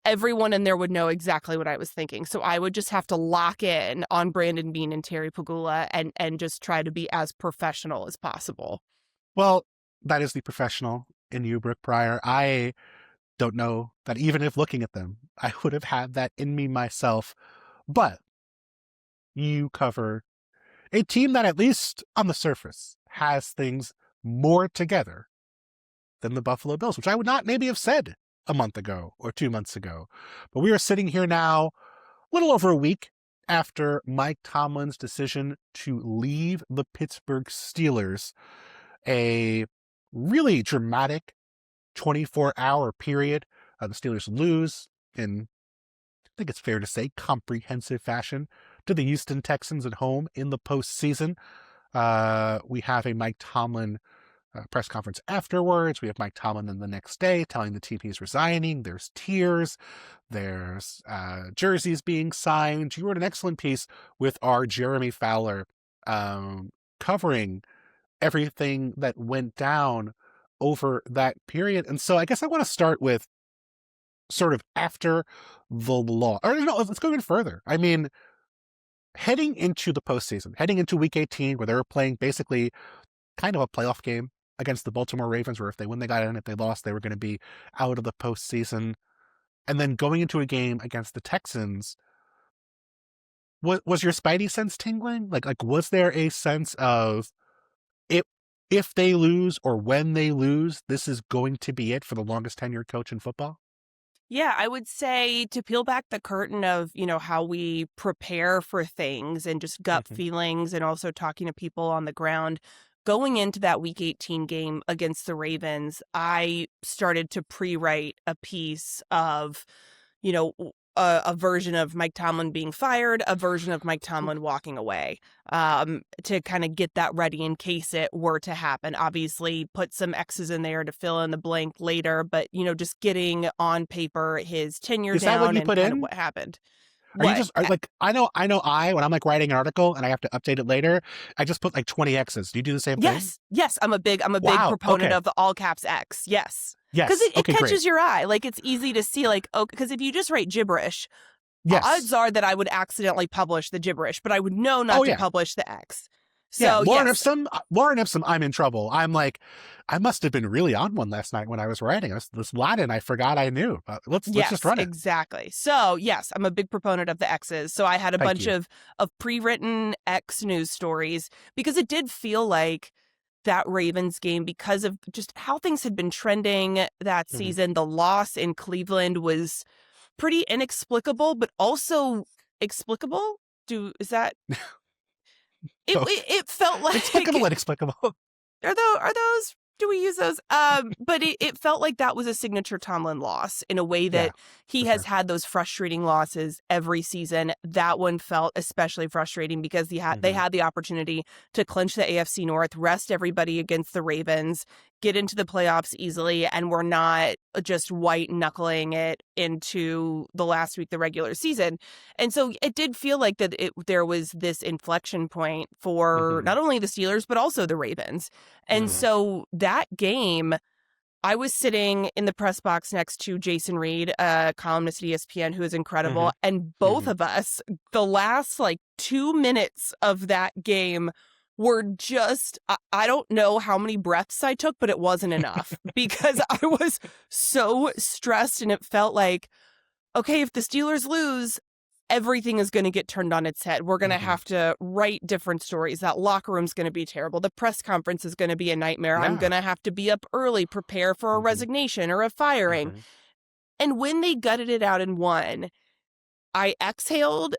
Everyone in there would know exactly what I was thinking. So I would just have to lock in on Brandon Beane and Terry Pegula and just try to be as professional as possible. Well, that is the professional in you, Brooke Pryor. I don't know that even if looking at them, I would have had that in me myself. But you cover a team that, at least on the surface, has things more together than the Buffalo Bills, which I would not maybe have said a month ago or 2 months ago. But we are sitting here now, a little over a week after Mike Tomlin's decision to leave the Pittsburgh Steelers, a really dramatic 24-hour period. The Steelers lose in think it's fair to say, comprehensive fashion to the Houston Texans at home in the postseason. We have a Mike Tomlin press conference afterwards. We have Mike Tomlin then the next day telling the team he's resigning. There's tears. There's jerseys being signed. You wrote an excellent piece with our Jeremy Fowler covering everything that went down over that period. And so I guess I want to start with sort of after the law. Or no, let's go even further. I mean, heading into the postseason, heading into week 18, where they were playing basically kind of a playoff game against the Baltimore Ravens, where if they win, they got in. If they lost, they were going to be out of the postseason. And then going into a game against the Texans, was your spidey sense tingling? Like, was there a sense of if they lose or when they lose, this is going to be it for the longest tenured coach in football? Yeah, I would say to peel back the curtain of, how we prepare for things and just gut feelings and also talking to people on the ground. Going into that Week 18 game against the Ravens, I started to pre-write a piece of, a version of Mike Tomlin being fired, a version of Mike Tomlin walking away, to kind of get that ready in case it were to happen. Obviously, put some X's in there to fill in the blank later, but, just getting on paper his tenure Is that what down you and put kind in? of what happened. Are you just I know when I'm writing an article and I have to update it later, I just put 20 X's. Do you do the same thing? Yes. I'm a big proponent of the all caps X. Yes. Yes. Because it catches great. your eye. It's easy to see, because if you just write gibberish, yes. odds are that I would accidentally publish the gibberish, but I would know not to publish the X. So, Lauren Ipsum, I'm in trouble. I'm I must have been really on one last night when I was writing. This Latin, I forgot I knew. Let's just run it. Exactly. So, yes, I'm a big proponent of the X's. So I had a bunch of pre-written X news stories because it did feel like that Ravens game, because of just how things had been trending that season. The loss in Cleveland was pretty inexplicable, but also explicable. Is that... It felt like explicable, inexplicable. Are those? Do we use those? But it felt like that was a signature Tomlin loss in a way that he has had those frustrating losses every season. That one felt especially frustrating because they had the opportunity to clinch the AFC North, rest everybody against the Ravens, get into the playoffs easily, and we're not just white knuckling it into the last week of the regular season. And so it did feel like that there was this inflection point for not only the Steelers, but also the Ravens. And so that game, I was sitting in the press box next to Jason Reed, a columnist at ESPN who is incredible. And both of us, the last 2 minutes of that game were just, I don't know how many breaths I took, but it wasn't enough because I was so stressed and it felt like, okay, if the Steelers lose, everything is going to get turned on its head. We're going to have to write different stories. That locker room's going to be terrible. The press conference is going to be a nightmare. I'm going to have to be up early, prepare for a resignation or a firing. And when they gutted it out and won, I exhaled.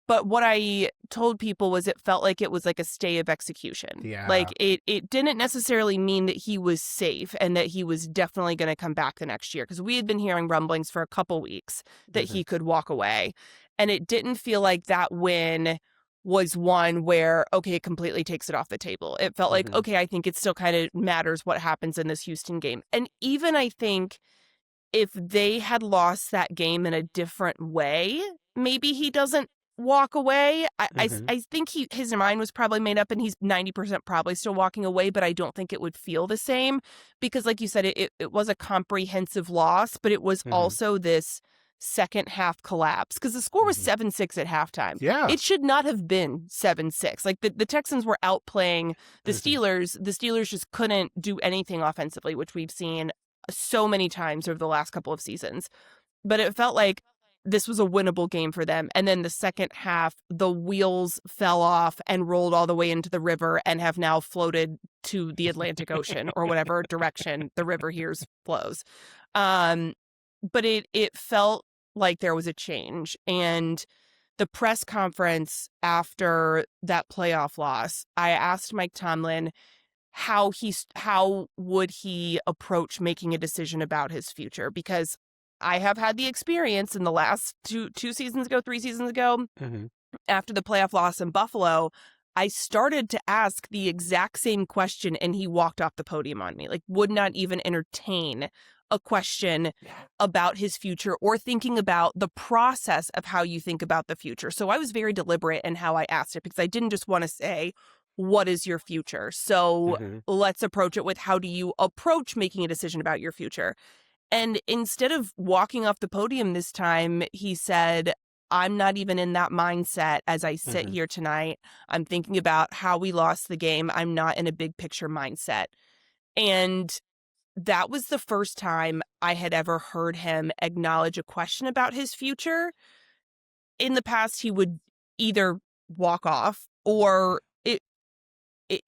But what I told people was it felt like it was like a stay of execution. Yeah. It didn't necessarily mean that he was safe and that he was definitely going to come back the next year, because we had been hearing rumblings for a couple weeks that he could walk away. And it didn't feel like that win was one where, okay, it completely takes it off the table. It felt like, okay, I think it still kind of matters what happens in this Houston game. And even I think if they had lost that game in a different way, maybe he doesn't walk away. I think his mind was probably made up and he's 90% probably still walking away, but I don't think it would feel the same because, like you said, it was a comprehensive loss, but it was also this second half collapse because the score was 7-6 at halftime. Yeah. It should not have been 7-6. The Texans were outplaying the Steelers. The Steelers just couldn't do anything offensively, which we've seen so many times over the last couple of seasons. But it felt like this was a winnable game for them. And then the second half, the wheels fell off and rolled all the way into the river and have now floated to the Atlantic Ocean or whatever direction the river here flows. But it felt like there was a change. And the press conference after that playoff loss, I asked Mike Tomlin how would he approach making a decision about his future, because I have had the experience in the last 3 seasons ago, Mm-hmm. after the playoff loss in Buffalo, I started to ask the exact same question and he walked off the podium on me, like would not even entertain a question about his future or thinking about the process of how you think about the future. So I was very deliberate in how I asked it because I didn't just want to say, what is your future? So Mm-hmm. let's approach it with how do you approach making a decision about your future? And instead of walking off the podium this time, he said, I'm not even in that mindset as I sit Mm-hmm. here tonight. I'm thinking about how we lost the game. I'm not in a big picture mindset. And that was the first time I had ever heard him acknowledge a question about his future. In the past, he would either walk off or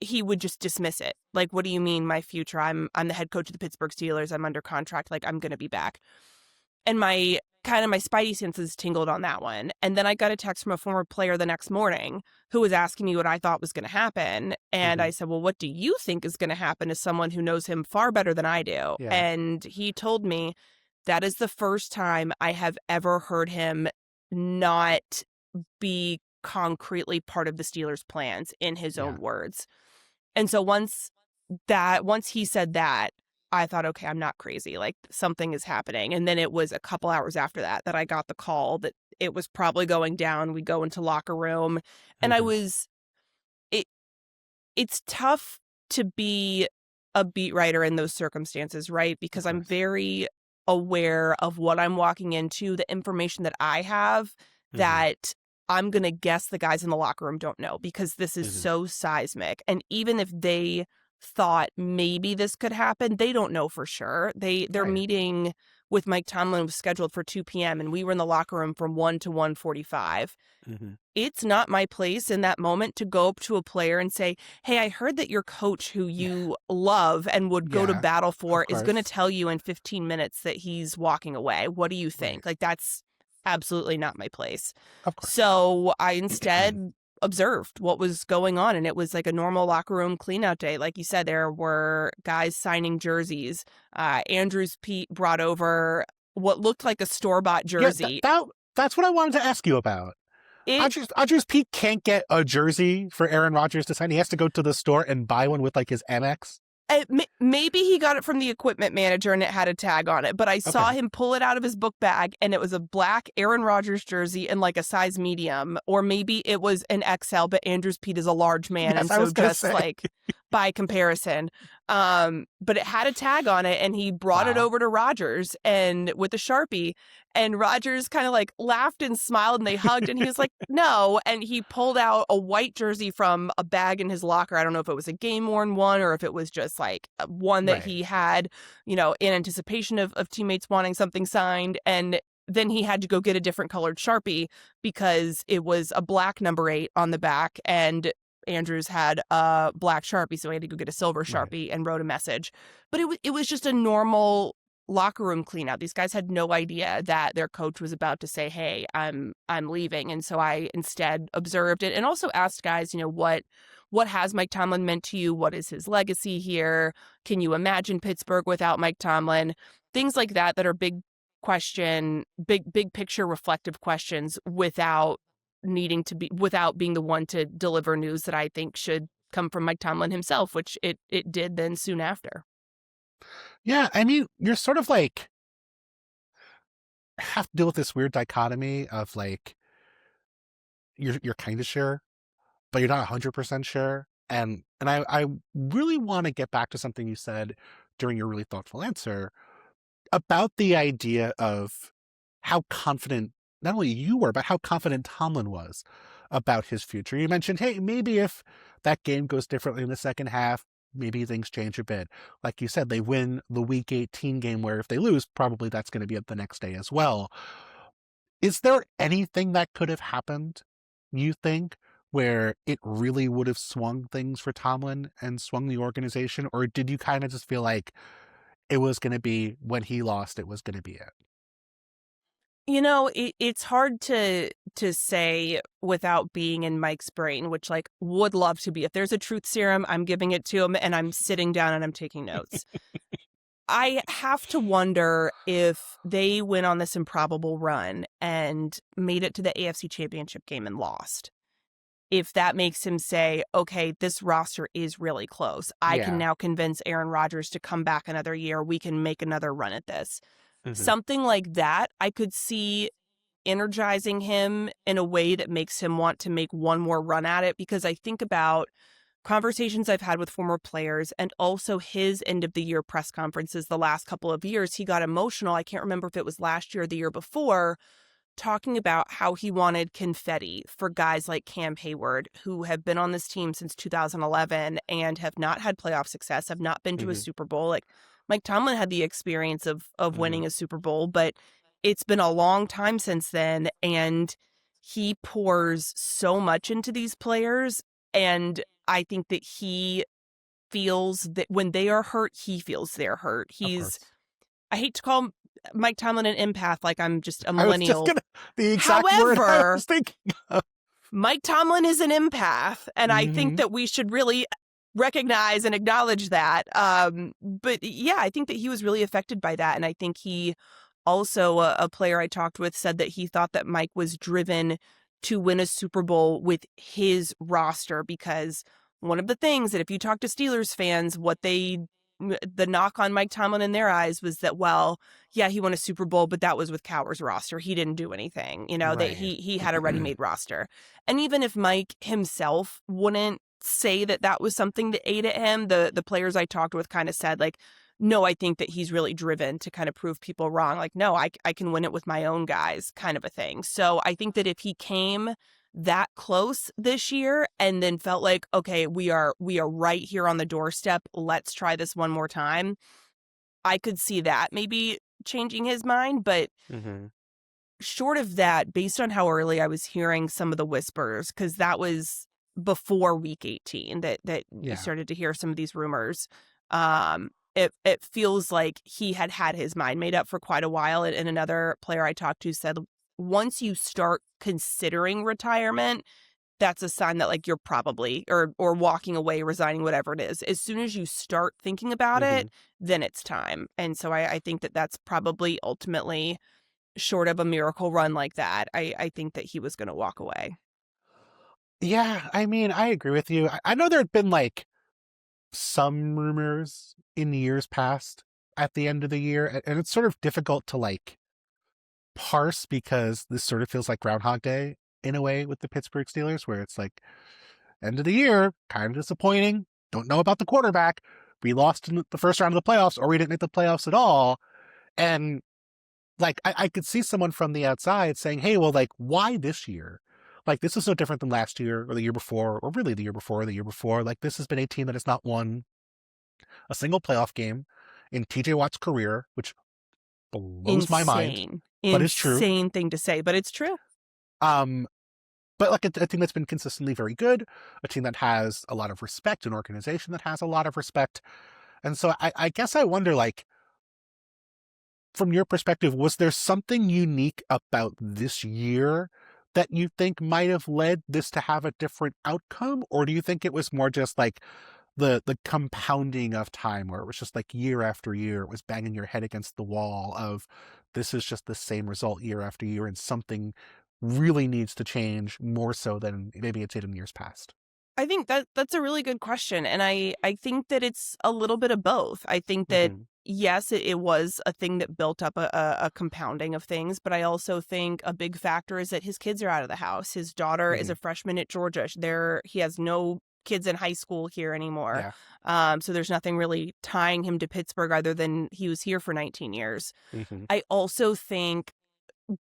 he would just dismiss it. Like, what do you mean my future? I'm the head coach of the Pittsburgh Steelers. I'm under contract. Like, I'm going to be back. And my spidey senses tingled on that one. And then I got a text from a former player the next morning who was asking me what I thought was going to happen. And Mm-hmm. I said, well, what do you think is going to happen as someone who knows him far better than I do? Yeah. And he told me that is the first time I have ever heard him not be concretely part of the Steelers' plans in his own words. And so once he said that, I thought, okay, I'm not crazy. Like something is happening. And then it was a couple hours after that I got the call that it was probably going down. We go into locker room and Mm-hmm. it's tough to be a beat writer in those circumstances, right? Because Of I'm course. very aware of what I'm walking into, the information that I have Mm-hmm. that I'm going to guess the guys in the locker room don't know because this is Mm-hmm. so seismic. And even if they thought maybe this could happen, they don't know for sure. Their Right. meeting with Mike Tomlin was scheduled for 2 p.m. and we were in the locker room from 1 to 1:45. Mm-hmm. It's not my place in that moment to go up to a player and say, hey, I heard that your coach who you love and would go to Yeah. battle Of for is going to course. tell you in 15 minutes that he's walking away. What do you think? Right. Like, that's absolutely not my place. Of course. So I instead observed what was going on, and it was like a normal locker room cleanout day. Like you said, there were guys signing jerseys. Andrews Pete brought over what looked like a store-bought jersey. Yeah, that's what I wanted to ask you about. Andrews Pete can't get a jersey for Aaron Rodgers to sign. He has to go to the store and buy one with like his Amex. Maybe he got it from the equipment manager and it had a tag on it, but I saw him pull it out of his book bag and it was a black Aaron Rodgers jersey in like a size medium, or maybe it was an XL, but Andrews Pete is a large man. Yes, And I so was gonna just say. like by comparison, but it had a tag on it and he brought it Wow. over to Rodgers and with a Sharpie, and Rodgers kind of like laughed and smiled and they hugged and he was like, no. And he pulled out a white jersey from a bag in his locker. I don't know if it was a game worn one or if it was just like one that Right. he had, in anticipation of teammates wanting something signed. And then he had to go get a different colored Sharpie because it was a black number 8 on the back and Andrews had a black Sharpie, so he had to go get a silver Sharpie and wrote a message. But it was just a normal locker room cleanout. These guys had no idea that their coach was about to say, hey, I'm leaving. And so I instead observed it and also asked guys, what has Mike Tomlin meant to you? What is his legacy here? Can you imagine Pittsburgh without Mike Tomlin? Things like that are big picture reflective questions without being the one to deliver news that I think should come from Mike Tomlin himself, which it did then soon after. Yeah, I mean, you're sort of like have to deal with this weird dichotomy of like you're kind of sure, but you're not 100% sure. And I really want to get back to something you said during your really thoughtful answer about the idea of how confident not only you were, but how confident Tomlin was about his future. You mentioned, hey, maybe if that game goes differently in the second half, maybe things change a bit. Like you said, they win the Week 18 game where if they lose, probably that's going to be up the next day as well. Is there anything that could have happened, you think, where it really would have swung things for Tomlin and swung the organization? Or did you kind of just feel like it was going to be when he lost, it was going to be it? It's hard to say without being in Mike's brain, which like would love to be. If there's a truth serum, I'm giving it to him and I'm sitting down and I'm taking notes. I have to wonder if they went on this improbable run and made it to the AFC Championship game and lost. If that makes him say, okay, this roster is really close. I can now convince Aaron Rodgers to come back another year. We can make another run at this. Something like that, I could see energizing him in a way that makes him want to make one more run at it, because I think about conversations I've had with former players and also his end of the year press conferences the last couple of years. He got emotional. I can't remember if it was last year or the year before, talking about how he wanted confetti for guys like Cam Hayward, who have been on this team since 2011 and have not had playoff success, have not been to a Super Bowl. Like Mike Tomlin had the experience of winning a Super Bowl, but it's been a long time since then. And he pours so much into these players. And I think that he feels that when they are hurt, he feels they're hurt. I hate to call Mike Tomlin an empath, like I'm just a millennial. The exact word I was thinking of. Mike Tomlin is an empath, and I think that we should really recognize and acknowledge that. But yeah, I think that he was really affected by that, and I think he also, a player I talked with said that he thought that Mike was driven to win a Super Bowl with his roster, because one of the things that if you talk to Steelers fans, the knock on Mike Tomlin in their eyes was that, well, yeah, he won a Super Bowl, but that was with Cowher's roster. He didn't do anything. That he had a ready-made roster. And even if Mike himself wouldn't say that was something that ate at him, the players I talked with kind of said, like, no, I think that he's really driven to kind of prove people wrong. Like, no, I can win it with my own guys, kind of a thing. So I think that if he came that close this year and then felt like, okay, we are right here on the doorstep, let's try this one more time, I could see that maybe changing his mind. But short of that, based on how early I was hearing some of the whispers, because that was before week 18 that you started to hear some of these rumors, it feels like he had his mind made up for quite a while. And another player I talked to said, once you start considering retirement, that's a sign that like you're probably or walking away, resigning, whatever it is. As soon as you start thinking about it, then it's time. And so I think that that's probably ultimately, short of a miracle run like that, I think that he was going to walk away. Yeah, I mean, I agree with you. I know there had been like some rumors in years past at the end of the year, and it's sort of difficult to like parse, because this sort of feels like Groundhog Day in a way with the Pittsburgh Steelers, where it's like end of the year, kind of disappointing. Don't know about the quarterback. We lost in the first round of the playoffs, or we didn't make the playoffs at all. And like, I could see someone from the outside saying, hey, well, like, why this year? Like, this is no different than last year or the year before, or really the year before or the year before. Like, this has been a team that has not won a single playoff game in TJ Watt's career, which blows my mind. But it's true. Insane thing to say, but it's true. But like a team that's been consistently very good, a team that has a lot of respect, an organization that has a lot of respect. And so I guess I wonder, like, from your perspective, was there something unique about this year that you think might have led this to have a different outcome? Or do you think it was more just like the compounding of time, where it was just like year after year, it was banging your head against the wall of this is just the same result year after year, and something really needs to change more so than maybe it did in years past? I think that's a really good question. And I think that it's a little bit of both. I think that, yes, it was a thing that built up a compounding of things. But I also think a big factor is that his kids are out of the house. His daughter is a freshman at Georgia. He has no kids in high school here anymore. So there's nothing really tying him to Pittsburgh other than he was here for 19 years. I also think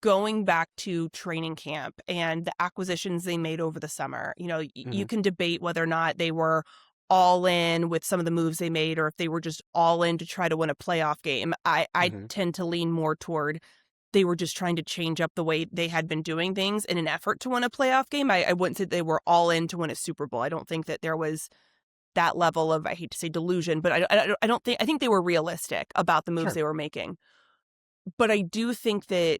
going back to training camp and the acquisitions they made over the summer, you can debate whether or not they were all in with some of the moves they made, or if they were just all in to try to win a playoff game. I tend to lean more toward they were just trying to change up the way they had been doing things in an effort to win a playoff game. I wouldn't say they were all in to win a Super Bowl. I don't think that there was that level of, I hate to say delusion, but I think they were realistic about the moves they were making. But I do think that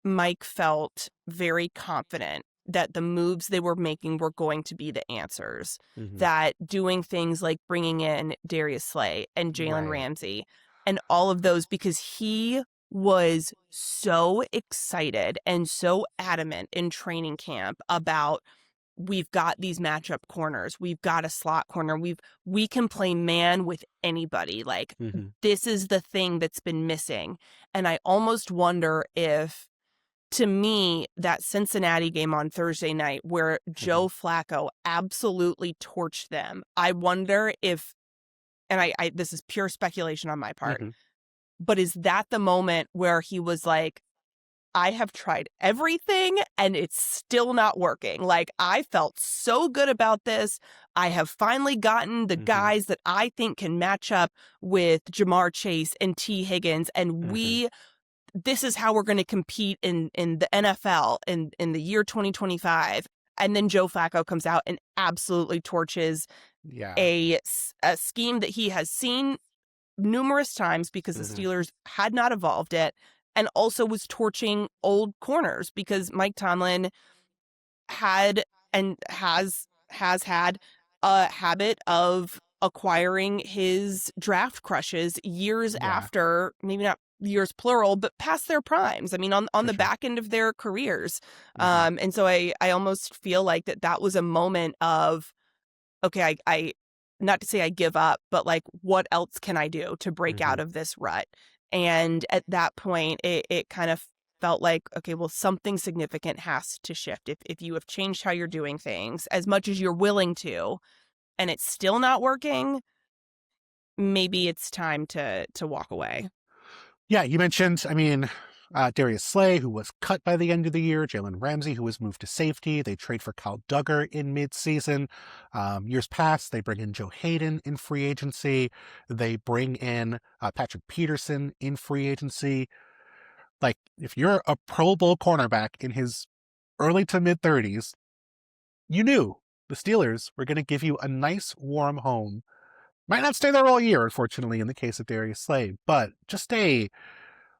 Mike felt very confident that the moves they were making were going to be the answers, that doing things like bringing in Darius Slay and Jalen Ramsey, and all of those, because he was so excited and so adamant in training camp about, we've got these matchup corners, we've got a slot corner, we can play man with anybody. Like, this is the thing that's been missing. And I almost wonder if, to me, that Cincinnati game on Thursday night where Joe Flacco absolutely torched them, I wonder if, and I this is pure speculation on my part, but is that the moment where he was like, I have tried everything and it's still not working. Like, I felt so good about this. I have finally gotten the guys that I think can match up with Jamar Chase and T. Higgins. And this is how we're going to compete in the NFL in the year 2025. And then Joe Flacco comes out and absolutely torches a scheme that he has seen numerous times because the Steelers had not evolved it, and also was torching old corners because Mike Tomlin had and has had a habit of acquiring his draft crushes years after, maybe not years plural, but past their primes. I mean, on the back end of their careers. And so I almost feel like that was a moment of, okay, I not to say I give up, but like, what else can I do to break out of this rut? And at that point, it kind of felt like, okay, well, something significant has to shift. If you have changed how you're doing things as much as you're willing to, and it's still not working, maybe it's time to walk away. Yeah, you mentioned, I mean, Darius Slay, who was cut by the end of the year, Jalen Ramsey, who was moved to safety. They trade for Kyle Duggar in midseason. Years past, they bring in Joe Hayden in free agency. They bring in Patrick Peterson in free agency. Like, if you're a Pro Bowl cornerback in his early to mid 30s, you knew the Steelers were going to give you a nice, warm home. Might not stay there all year, unfortunately, in the case of Darius Slay, but just a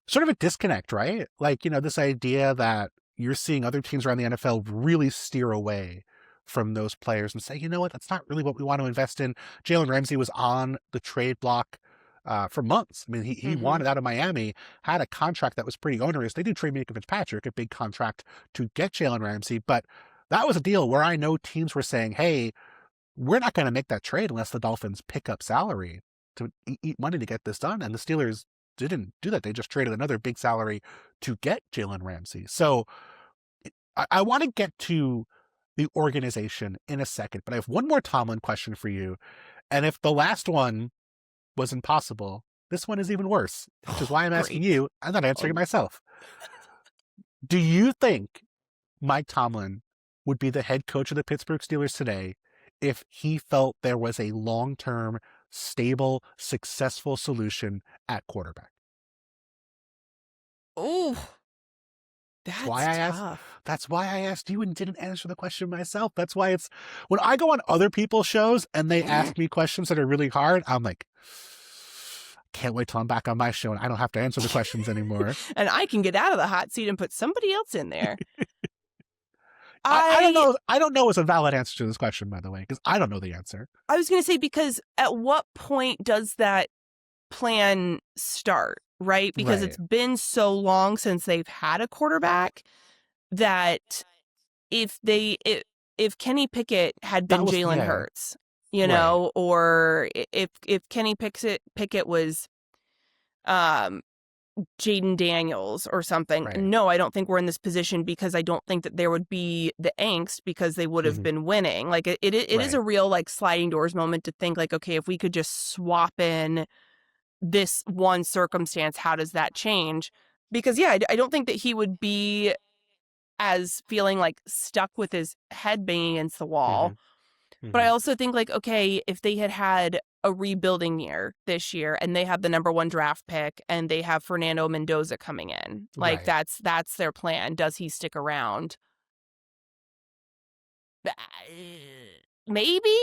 sort of a disconnect, right? Like, this idea that you're seeing other teams around the NFL really steer away from those players and say, you know what, that's not really what we want to invest in. Jalen Ramsey was on the trade block for months. I mean, he wanted out of Miami, had a contract that was pretty onerous. They did trade Minka Fitzpatrick, a big contract, to get Jalen Ramsey, but that was a deal where I know teams were saying, hey, we're not going to make that trade unless the Dolphins pick up salary to eat money to get this done. And the Steelers didn't do that. They just traded another big salary to get Jalen Ramsey. So I want to get to the organization in a second, but I have one more Tomlin question for you. And if the last one was impossible, this one is even worse, which is why I'm asking you. I'm not answering it myself. Do you think Mike Tomlin would be the head coach of the Pittsburgh Steelers today if he felt there was a long-term, stable, successful solution at quarterback? Oh, that's tough. That's why I asked you and didn't answer the question myself. That's why it's, when I go on other people's shows and they ask me questions that are really hard, I'm like, can't wait till I'm back on my show and I don't have to answer the questions anymore. And I can get out of the hot seat and put somebody else in there. I don't know. I don't know is a valid answer to this question, by the way, because I don't know the answer. I was going to say, because at what point does that plan start, right? Because it's been so long since they've had a quarterback that if Kenny Pickett had been Jalen Hurts, or if Kenny Pickett was Jaden Daniels or something. Right. No, I don't think we're in this position, because I don't think that there would be the angst, because they would have been winning. Like it is a real like sliding doors moment to think like, okay, if we could just swap in this one circumstance, how does that change? Because I don't think that he would be as feeling like stuck with his head banging against the wall. But I also think like, okay, if they had a rebuilding year this year and they have the number 1 draft pick and they have Fernando Mendoza coming in, like that's their plan. Does he stick around? Maybe.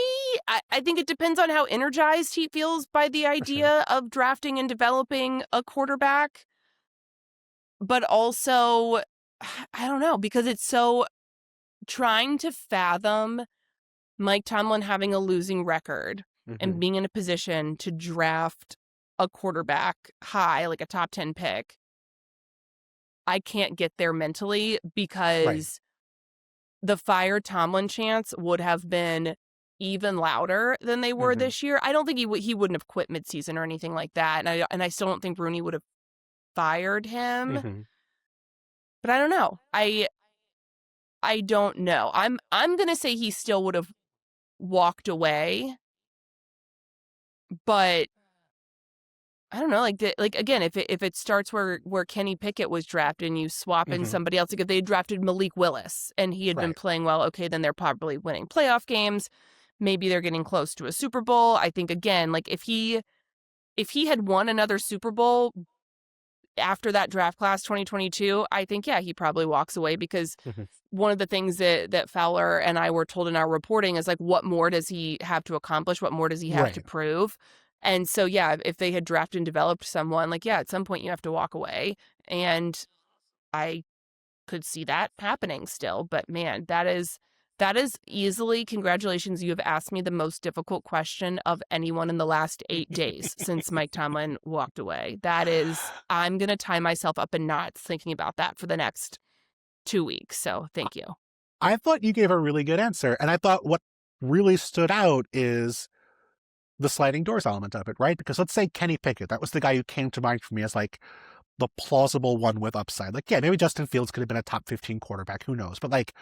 I think it depends on how energized he feels by the idea of drafting and developing a quarterback. But also, I don't know, because it's so trying to fathom Mike Tomlin having a losing record and being in a position to draft a quarterback high, like a top 10 pick, I can't get there mentally because the fire Tomlin chants would have been even louder than they were this year. I don't think he wouldn't have quit midseason or anything like that, and I still don't think Rooney would have fired him. But I don't know. I don't know. I'm gonna say he still would have walked away, but I don't know. Like again, if it starts where Kenny Pickett was drafted and you swap in somebody else, like if they drafted Malik Willis and he had been playing well, okay, then they're probably winning playoff games. Maybe they're getting close to a Super Bowl. I think again, like if he had won another Super Bowl after that draft class 2022, I think, yeah, he probably walks away because one of the things that Fowler and I were told in our reporting is like, what more does he have to accomplish? What more does he have to prove? And so, yeah, if they had drafted and developed someone, like, yeah, at some point you have to walk away. And I could see that happening still. But man, that is easily, congratulations, you have asked me the most difficult question of anyone in the last 8 days since Mike Tomlin walked away. That is, I'm going to tie myself up in knots thinking about that for the next 2 weeks. So thank you. I thought you gave a really good answer. And I thought what really stood out is the sliding doors element of it, right? Because let's say Kenny Pickett, that was the guy who came to mind for me as like the plausible one with upside. Like, yeah, maybe Justin Fields could have been a top 15 quarterback. Who knows? But like,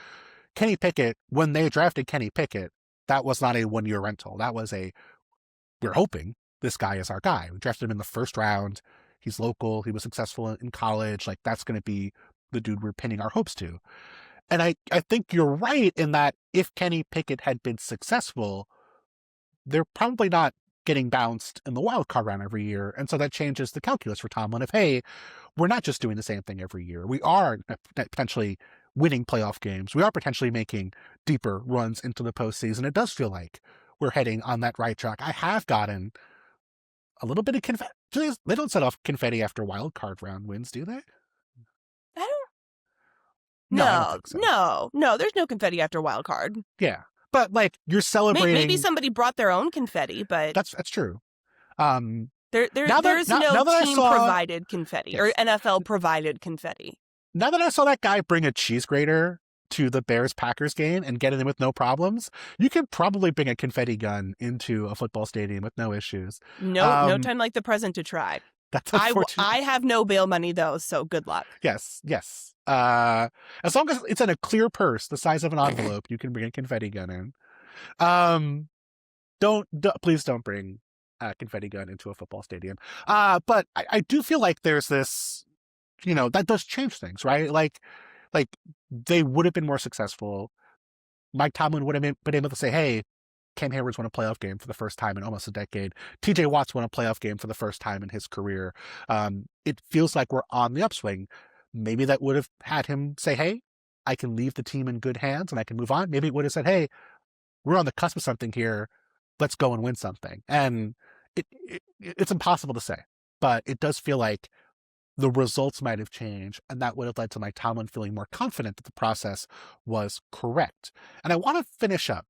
Kenny Pickett, when they drafted Kenny Pickett, that was not a one-year rental. That was we're hoping this guy is our guy. We drafted him in the first round. He's local. He was successful in college. Like, that's going to be the dude we're pinning our hopes to. And I think you're right in that if Kenny Pickett had been successful, they're probably not getting bounced in the wild card round every year. And so that changes the calculus for Tomlin of, hey, we're not just doing the same thing every year. We are potentially winning playoff games. We are potentially making deeper runs into the postseason. It does feel like we're heading on that right track. I have gotten a little bit of confetti. They don't set off confetti after wild card round wins, do they? I don't. No, I don't think so. No. There's no confetti after wild card. Yeah, but like you're celebrating. Maybe somebody brought their own confetti, but that's true. There's no team-provided confetti or NFL-provided confetti. Now that I saw that guy bring a cheese grater to the Bears-Packers game and get it in with no problems, you could probably bring a confetti gun into a football stadium with no issues. No time like the present to try. That's unfortunate. I have no bail money, though, so good luck. Yes. As long as it's in a clear purse the size of an envelope, you can bring a confetti gun in. Please don't bring a confetti gun into a football stadium. But I do feel like there's this, that does change things, right? Like they would have been more successful. Mike Tomlin would have been able to say, hey, Cam Hayward's won a playoff game for the first time in almost a decade. TJ Watt's won a playoff game for the first time in his career. It feels like we're on the upswing. Maybe that would have had him say, hey, I can leave the team in good hands and I can move on. Maybe it would have said, hey, we're on the cusp of something here. Let's go and win something. And it's impossible to say, but it does feel like the results might have changed, and that would have led to Mike Tomlin feeling more confident that the process was correct. And I want to finish up.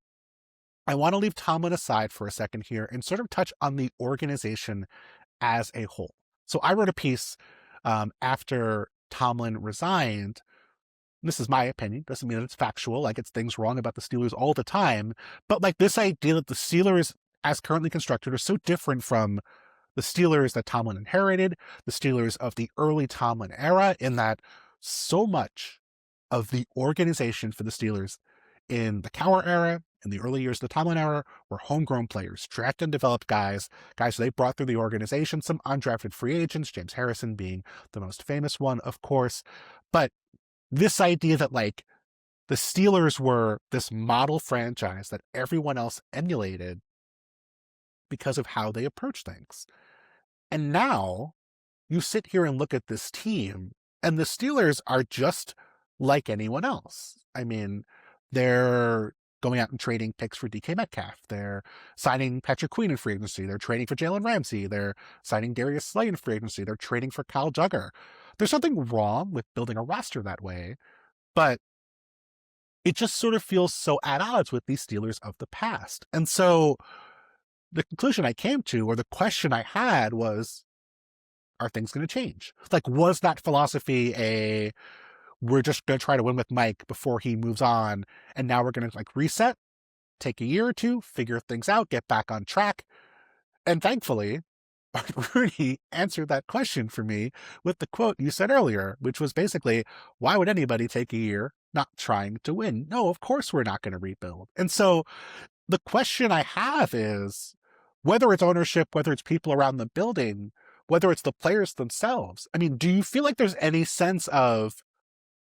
I want to leave Tomlin aside for a second here and sort of touch on the organization as a whole. So I wrote a piece after Tomlin resigned. This is my opinion. Doesn't mean that it's factual. Like, it's things wrong about the Steelers all the time. But like this idea that the Steelers, as currently constructed, are so different from the Steelers that Tomlin inherited, the Steelers of the early Tomlin era, in that so much of the organization for the Steelers in the Cowher era, in the early years of the Tomlin era, were homegrown players, drafted and developed guys they brought through the organization, some undrafted free agents, James Harrison being the most famous one, of course. But this idea that like the Steelers were this model franchise that everyone else emulated because of how they approach things. And now you sit here and look at this team, and the Steelers are just like anyone else. I mean, they're going out and trading picks for DK Metcalf. They're signing Patrick Queen in free agency. They're trading for Jalen Ramsey. They're signing Darius Slay in free agency. They're trading for Kyle Duggar. There's nothing wrong with building a roster that way, but it just sort of feels so at odds with these Steelers of the past. And so the conclusion I came to, or the question I had was, are things going to change? Like, was that philosophy we're just going to try to win with Mike before he moves on, and now we're going to like reset, take a year or two, figure things out, get back on track? And thankfully, Rooney answered that question for me with the quote you said earlier, which was basically, why would anybody take a year not trying to win? No, of course we're not going to rebuild. And so the question I have is, whether it's ownership, whether it's people around the building, whether it's the players themselves, I mean, do you feel like there's any sense of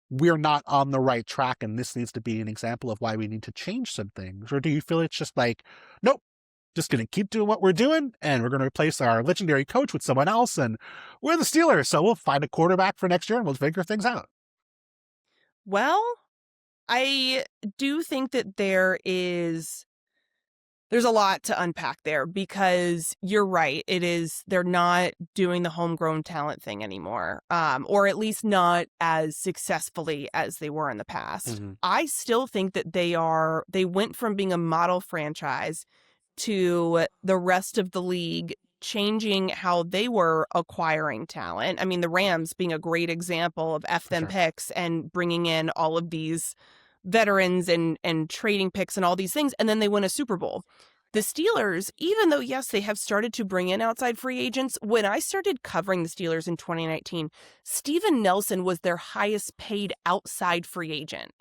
we're not on the right track and this needs to be an example of why we need to change some things? Or do you feel it's just like, nope, just going to keep doing what we're doing and we're going to replace our legendary coach with someone else and we're the Steelers, so we'll find a quarterback for next year and we'll figure things out? Well, I do think that there's a lot to unpack there, because you're right. They're not doing the homegrown talent thing anymore, or at least not as successfully as they were in the past. Mm-hmm. I still think that they went from being a model franchise to the rest of the league changing how they were acquiring talent. I mean, the Rams being a great example of them picks and bringing in all of these veterans and trading picks and all these things, and then they win a Super Bowl. The Steelers, even though, yes, they have started to bring in outside free agents, when I started covering the Steelers in 2019, Steven Nelson was their highest paid outside free agent.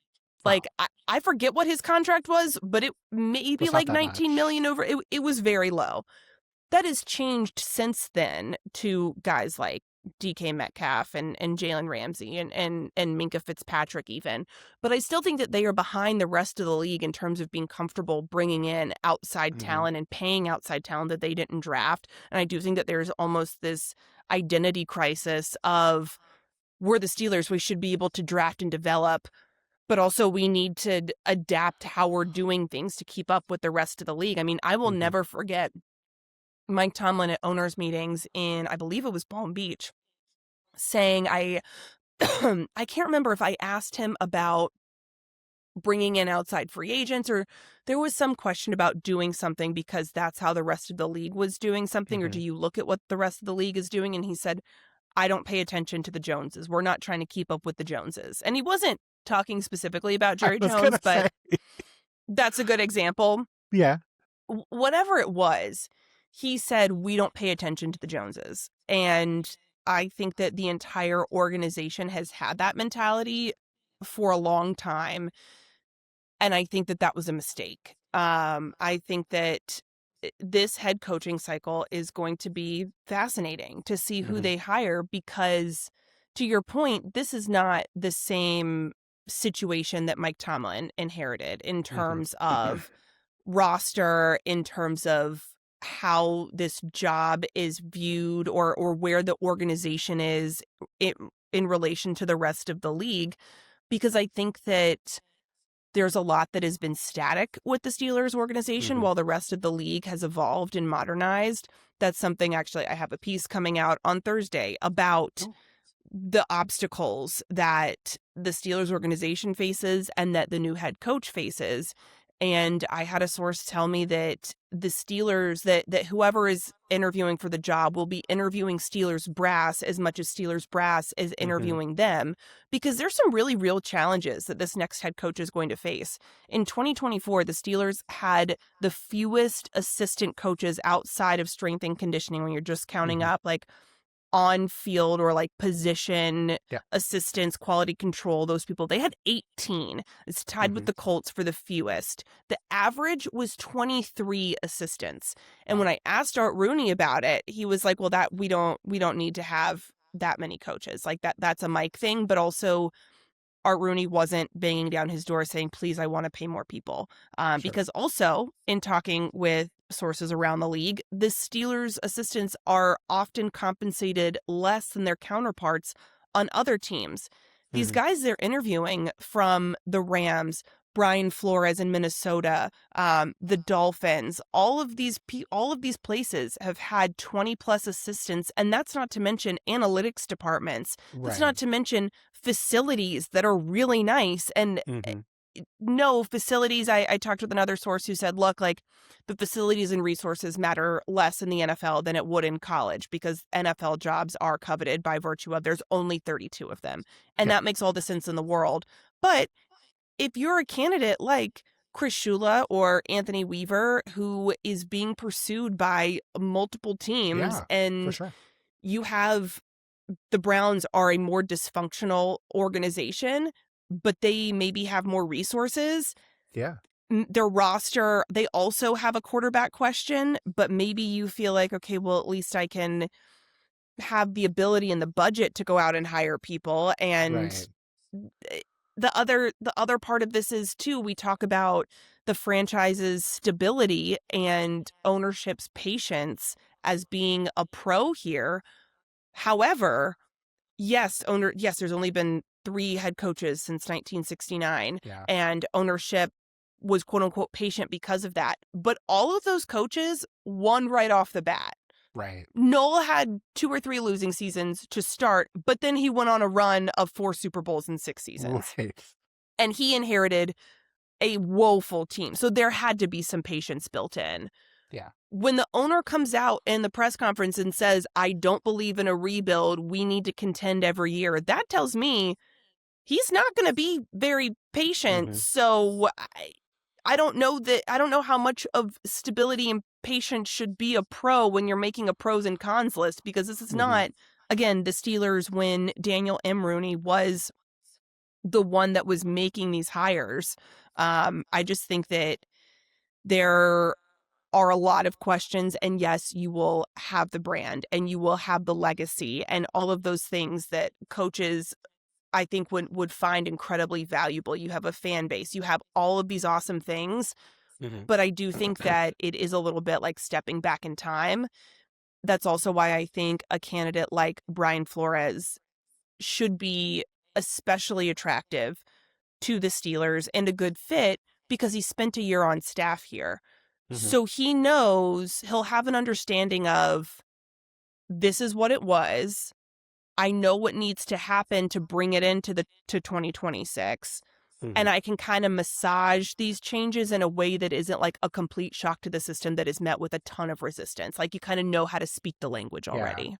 Wow. Like, I forget what his contract was, but it may be like $19 million over. It was very low. That has changed since then to guys like DK Metcalf and Jalen Ramsey and Minkah Fitzpatrick even. But I still think that they are behind the rest of the league in terms of being comfortable bringing in outside talent and paying outside talent that they didn't draft. And I do think that there's almost this identity crisis of, we're the Steelers, we should be able to draft and develop, but also we need to adapt how we're doing things to keep up with the rest of the league. I mean, I will never forget Mike Tomlin at owners meetings in, I believe it was Palm Beach, saying, I can't remember if I asked him about bringing in outside free agents, or there was some question about doing something because that's how the rest of the league was doing something, or do you look at what the rest of the league is doing? And he said, I don't pay attention to the Joneses. We're not trying to keep up with the Joneses. And he wasn't talking specifically about Jerry Jones, but that's a good example. Yeah. Whatever it was, he said, we don't pay attention to the Joneses. And I think that the entire organization has had that mentality for a long time. And I think that that was a mistake. I think that this head coaching cycle is going to be fascinating to see who they hire, because to your point, this is not the same situation that Mike Tomlin inherited in terms of roster, in terms of how this job is viewed, or where the organization is in relation to the rest of the league. Because I think that there's a lot that has been static with the Steelers organization while the rest of the league has evolved and modernized. That's something, actually, I have a piece coming out on Thursday about the obstacles that the Steelers organization faces and that the new head coach faces. And I had a source tell me that the Steelers, that whoever is interviewing for the job will be interviewing Steelers brass as much as Steelers brass is interviewing them, because there's some really real challenges that this next head coach is going to face. In 2024, the Steelers had the fewest assistant coaches outside of strength and conditioning, when you're just counting up like on field or like position assistants, quality control, those people. They had 18. It's tied with the Colts for the fewest. The average was 23 assistants. And when I asked Art Rooney about it, he was like, well, that we don't need to have that many coaches. Like that's a Mike thing, but also Art Rooney wasn't banging down his door saying, please, I want to pay more people. Because also in talking with sources around the league, the Steelers assistants are often compensated less than their counterparts on other teams. These guys they're interviewing from the Rams, Brian Flores in Minnesota, the Dolphins, all of these places have had 20 plus assistants, and that's not to mention analytics departments. That's not to mention facilities that are really nice. And no facilities. I talked with another source who said, look, like the facilities and resources matter less in the NFL than it would in college because NFL jobs are coveted by virtue of there's only 32 of them. And that makes all the sense in the world. But if you're a candidate like Chris Shula or Anthony Weaver, who is being pursued by multiple teams, and for sure. you have the Browns are a more dysfunctional organization, but they maybe have more resources. Yeah. Their roster, they also have a quarterback question, but maybe you feel like, okay, well, at least I can have the ability and the budget to go out and hire people. And the other part of this is too, we talk about the franchise's stability and ownership's patience as being a pro here. However, yes, there's only been 3 head coaches since 1969, and ownership was quote unquote patient because of that. But all of those coaches won right off the bat. Right. Noel had 2 or 3 losing seasons to start, but then he went on a run of 4 Super Bowls in 6 seasons. Right. And he inherited a woeful team. So there had to be some patience built in. Yeah. When the owner comes out in the press conference and says, I don't believe in a rebuild, we need to contend every year, that tells me he's not going to be very patient. So I don't know how much of stability and patience should be a pro when you're making a pros and cons list, because this is not, again, the Steelers when Daniel M. Rooney was the one that was making these hires. I just think that there are a lot of questions, and yes, you will have the brand and you will have the legacy and all of those things that coaches, I think, would find incredibly valuable. You have a fan base, you have all of these awesome things, but I do think that it is a little bit like stepping back in time. That's also why I think a candidate like Brian Flores should be especially attractive to the Steelers and a good fit because he spent a year on staff here. So he knows, he'll have an understanding of, this is what it was. I know what needs to happen to bring it into to 2026. And I can kind of massage these changes in a way that isn't like a complete shock to the system that is met with a ton of resistance. Like you kind of know how to speak the language already.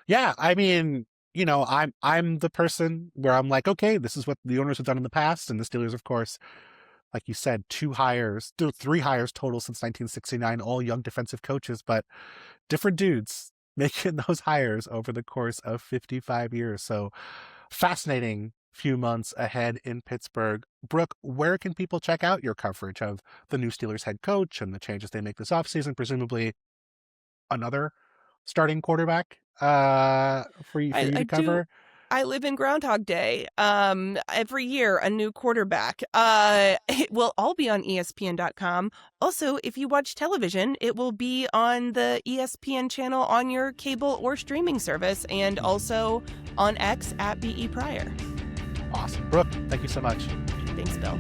Yeah. I mean, you know, I'm the person where I'm like, okay, this is what the owners have done in the past. And the Steelers, of course, like you said, 3 hires total since 1969, all young defensive coaches, but different dudes making those hires over the course of 55 years. So fascinating few months ahead in Pittsburgh. Brooke, where can people check out your coverage of the new Steelers head coach and the changes they make this offseason? presumably another starting quarterback for you to cover? I live in Groundhog Day. Every year, a new quarterback. It will all be on ESPN.com. Also, if you watch television, it will be on the ESPN channel on your cable or streaming service, and also on X at BE Pryor. Awesome. Brooke, thank you so much. Thanks, Bill.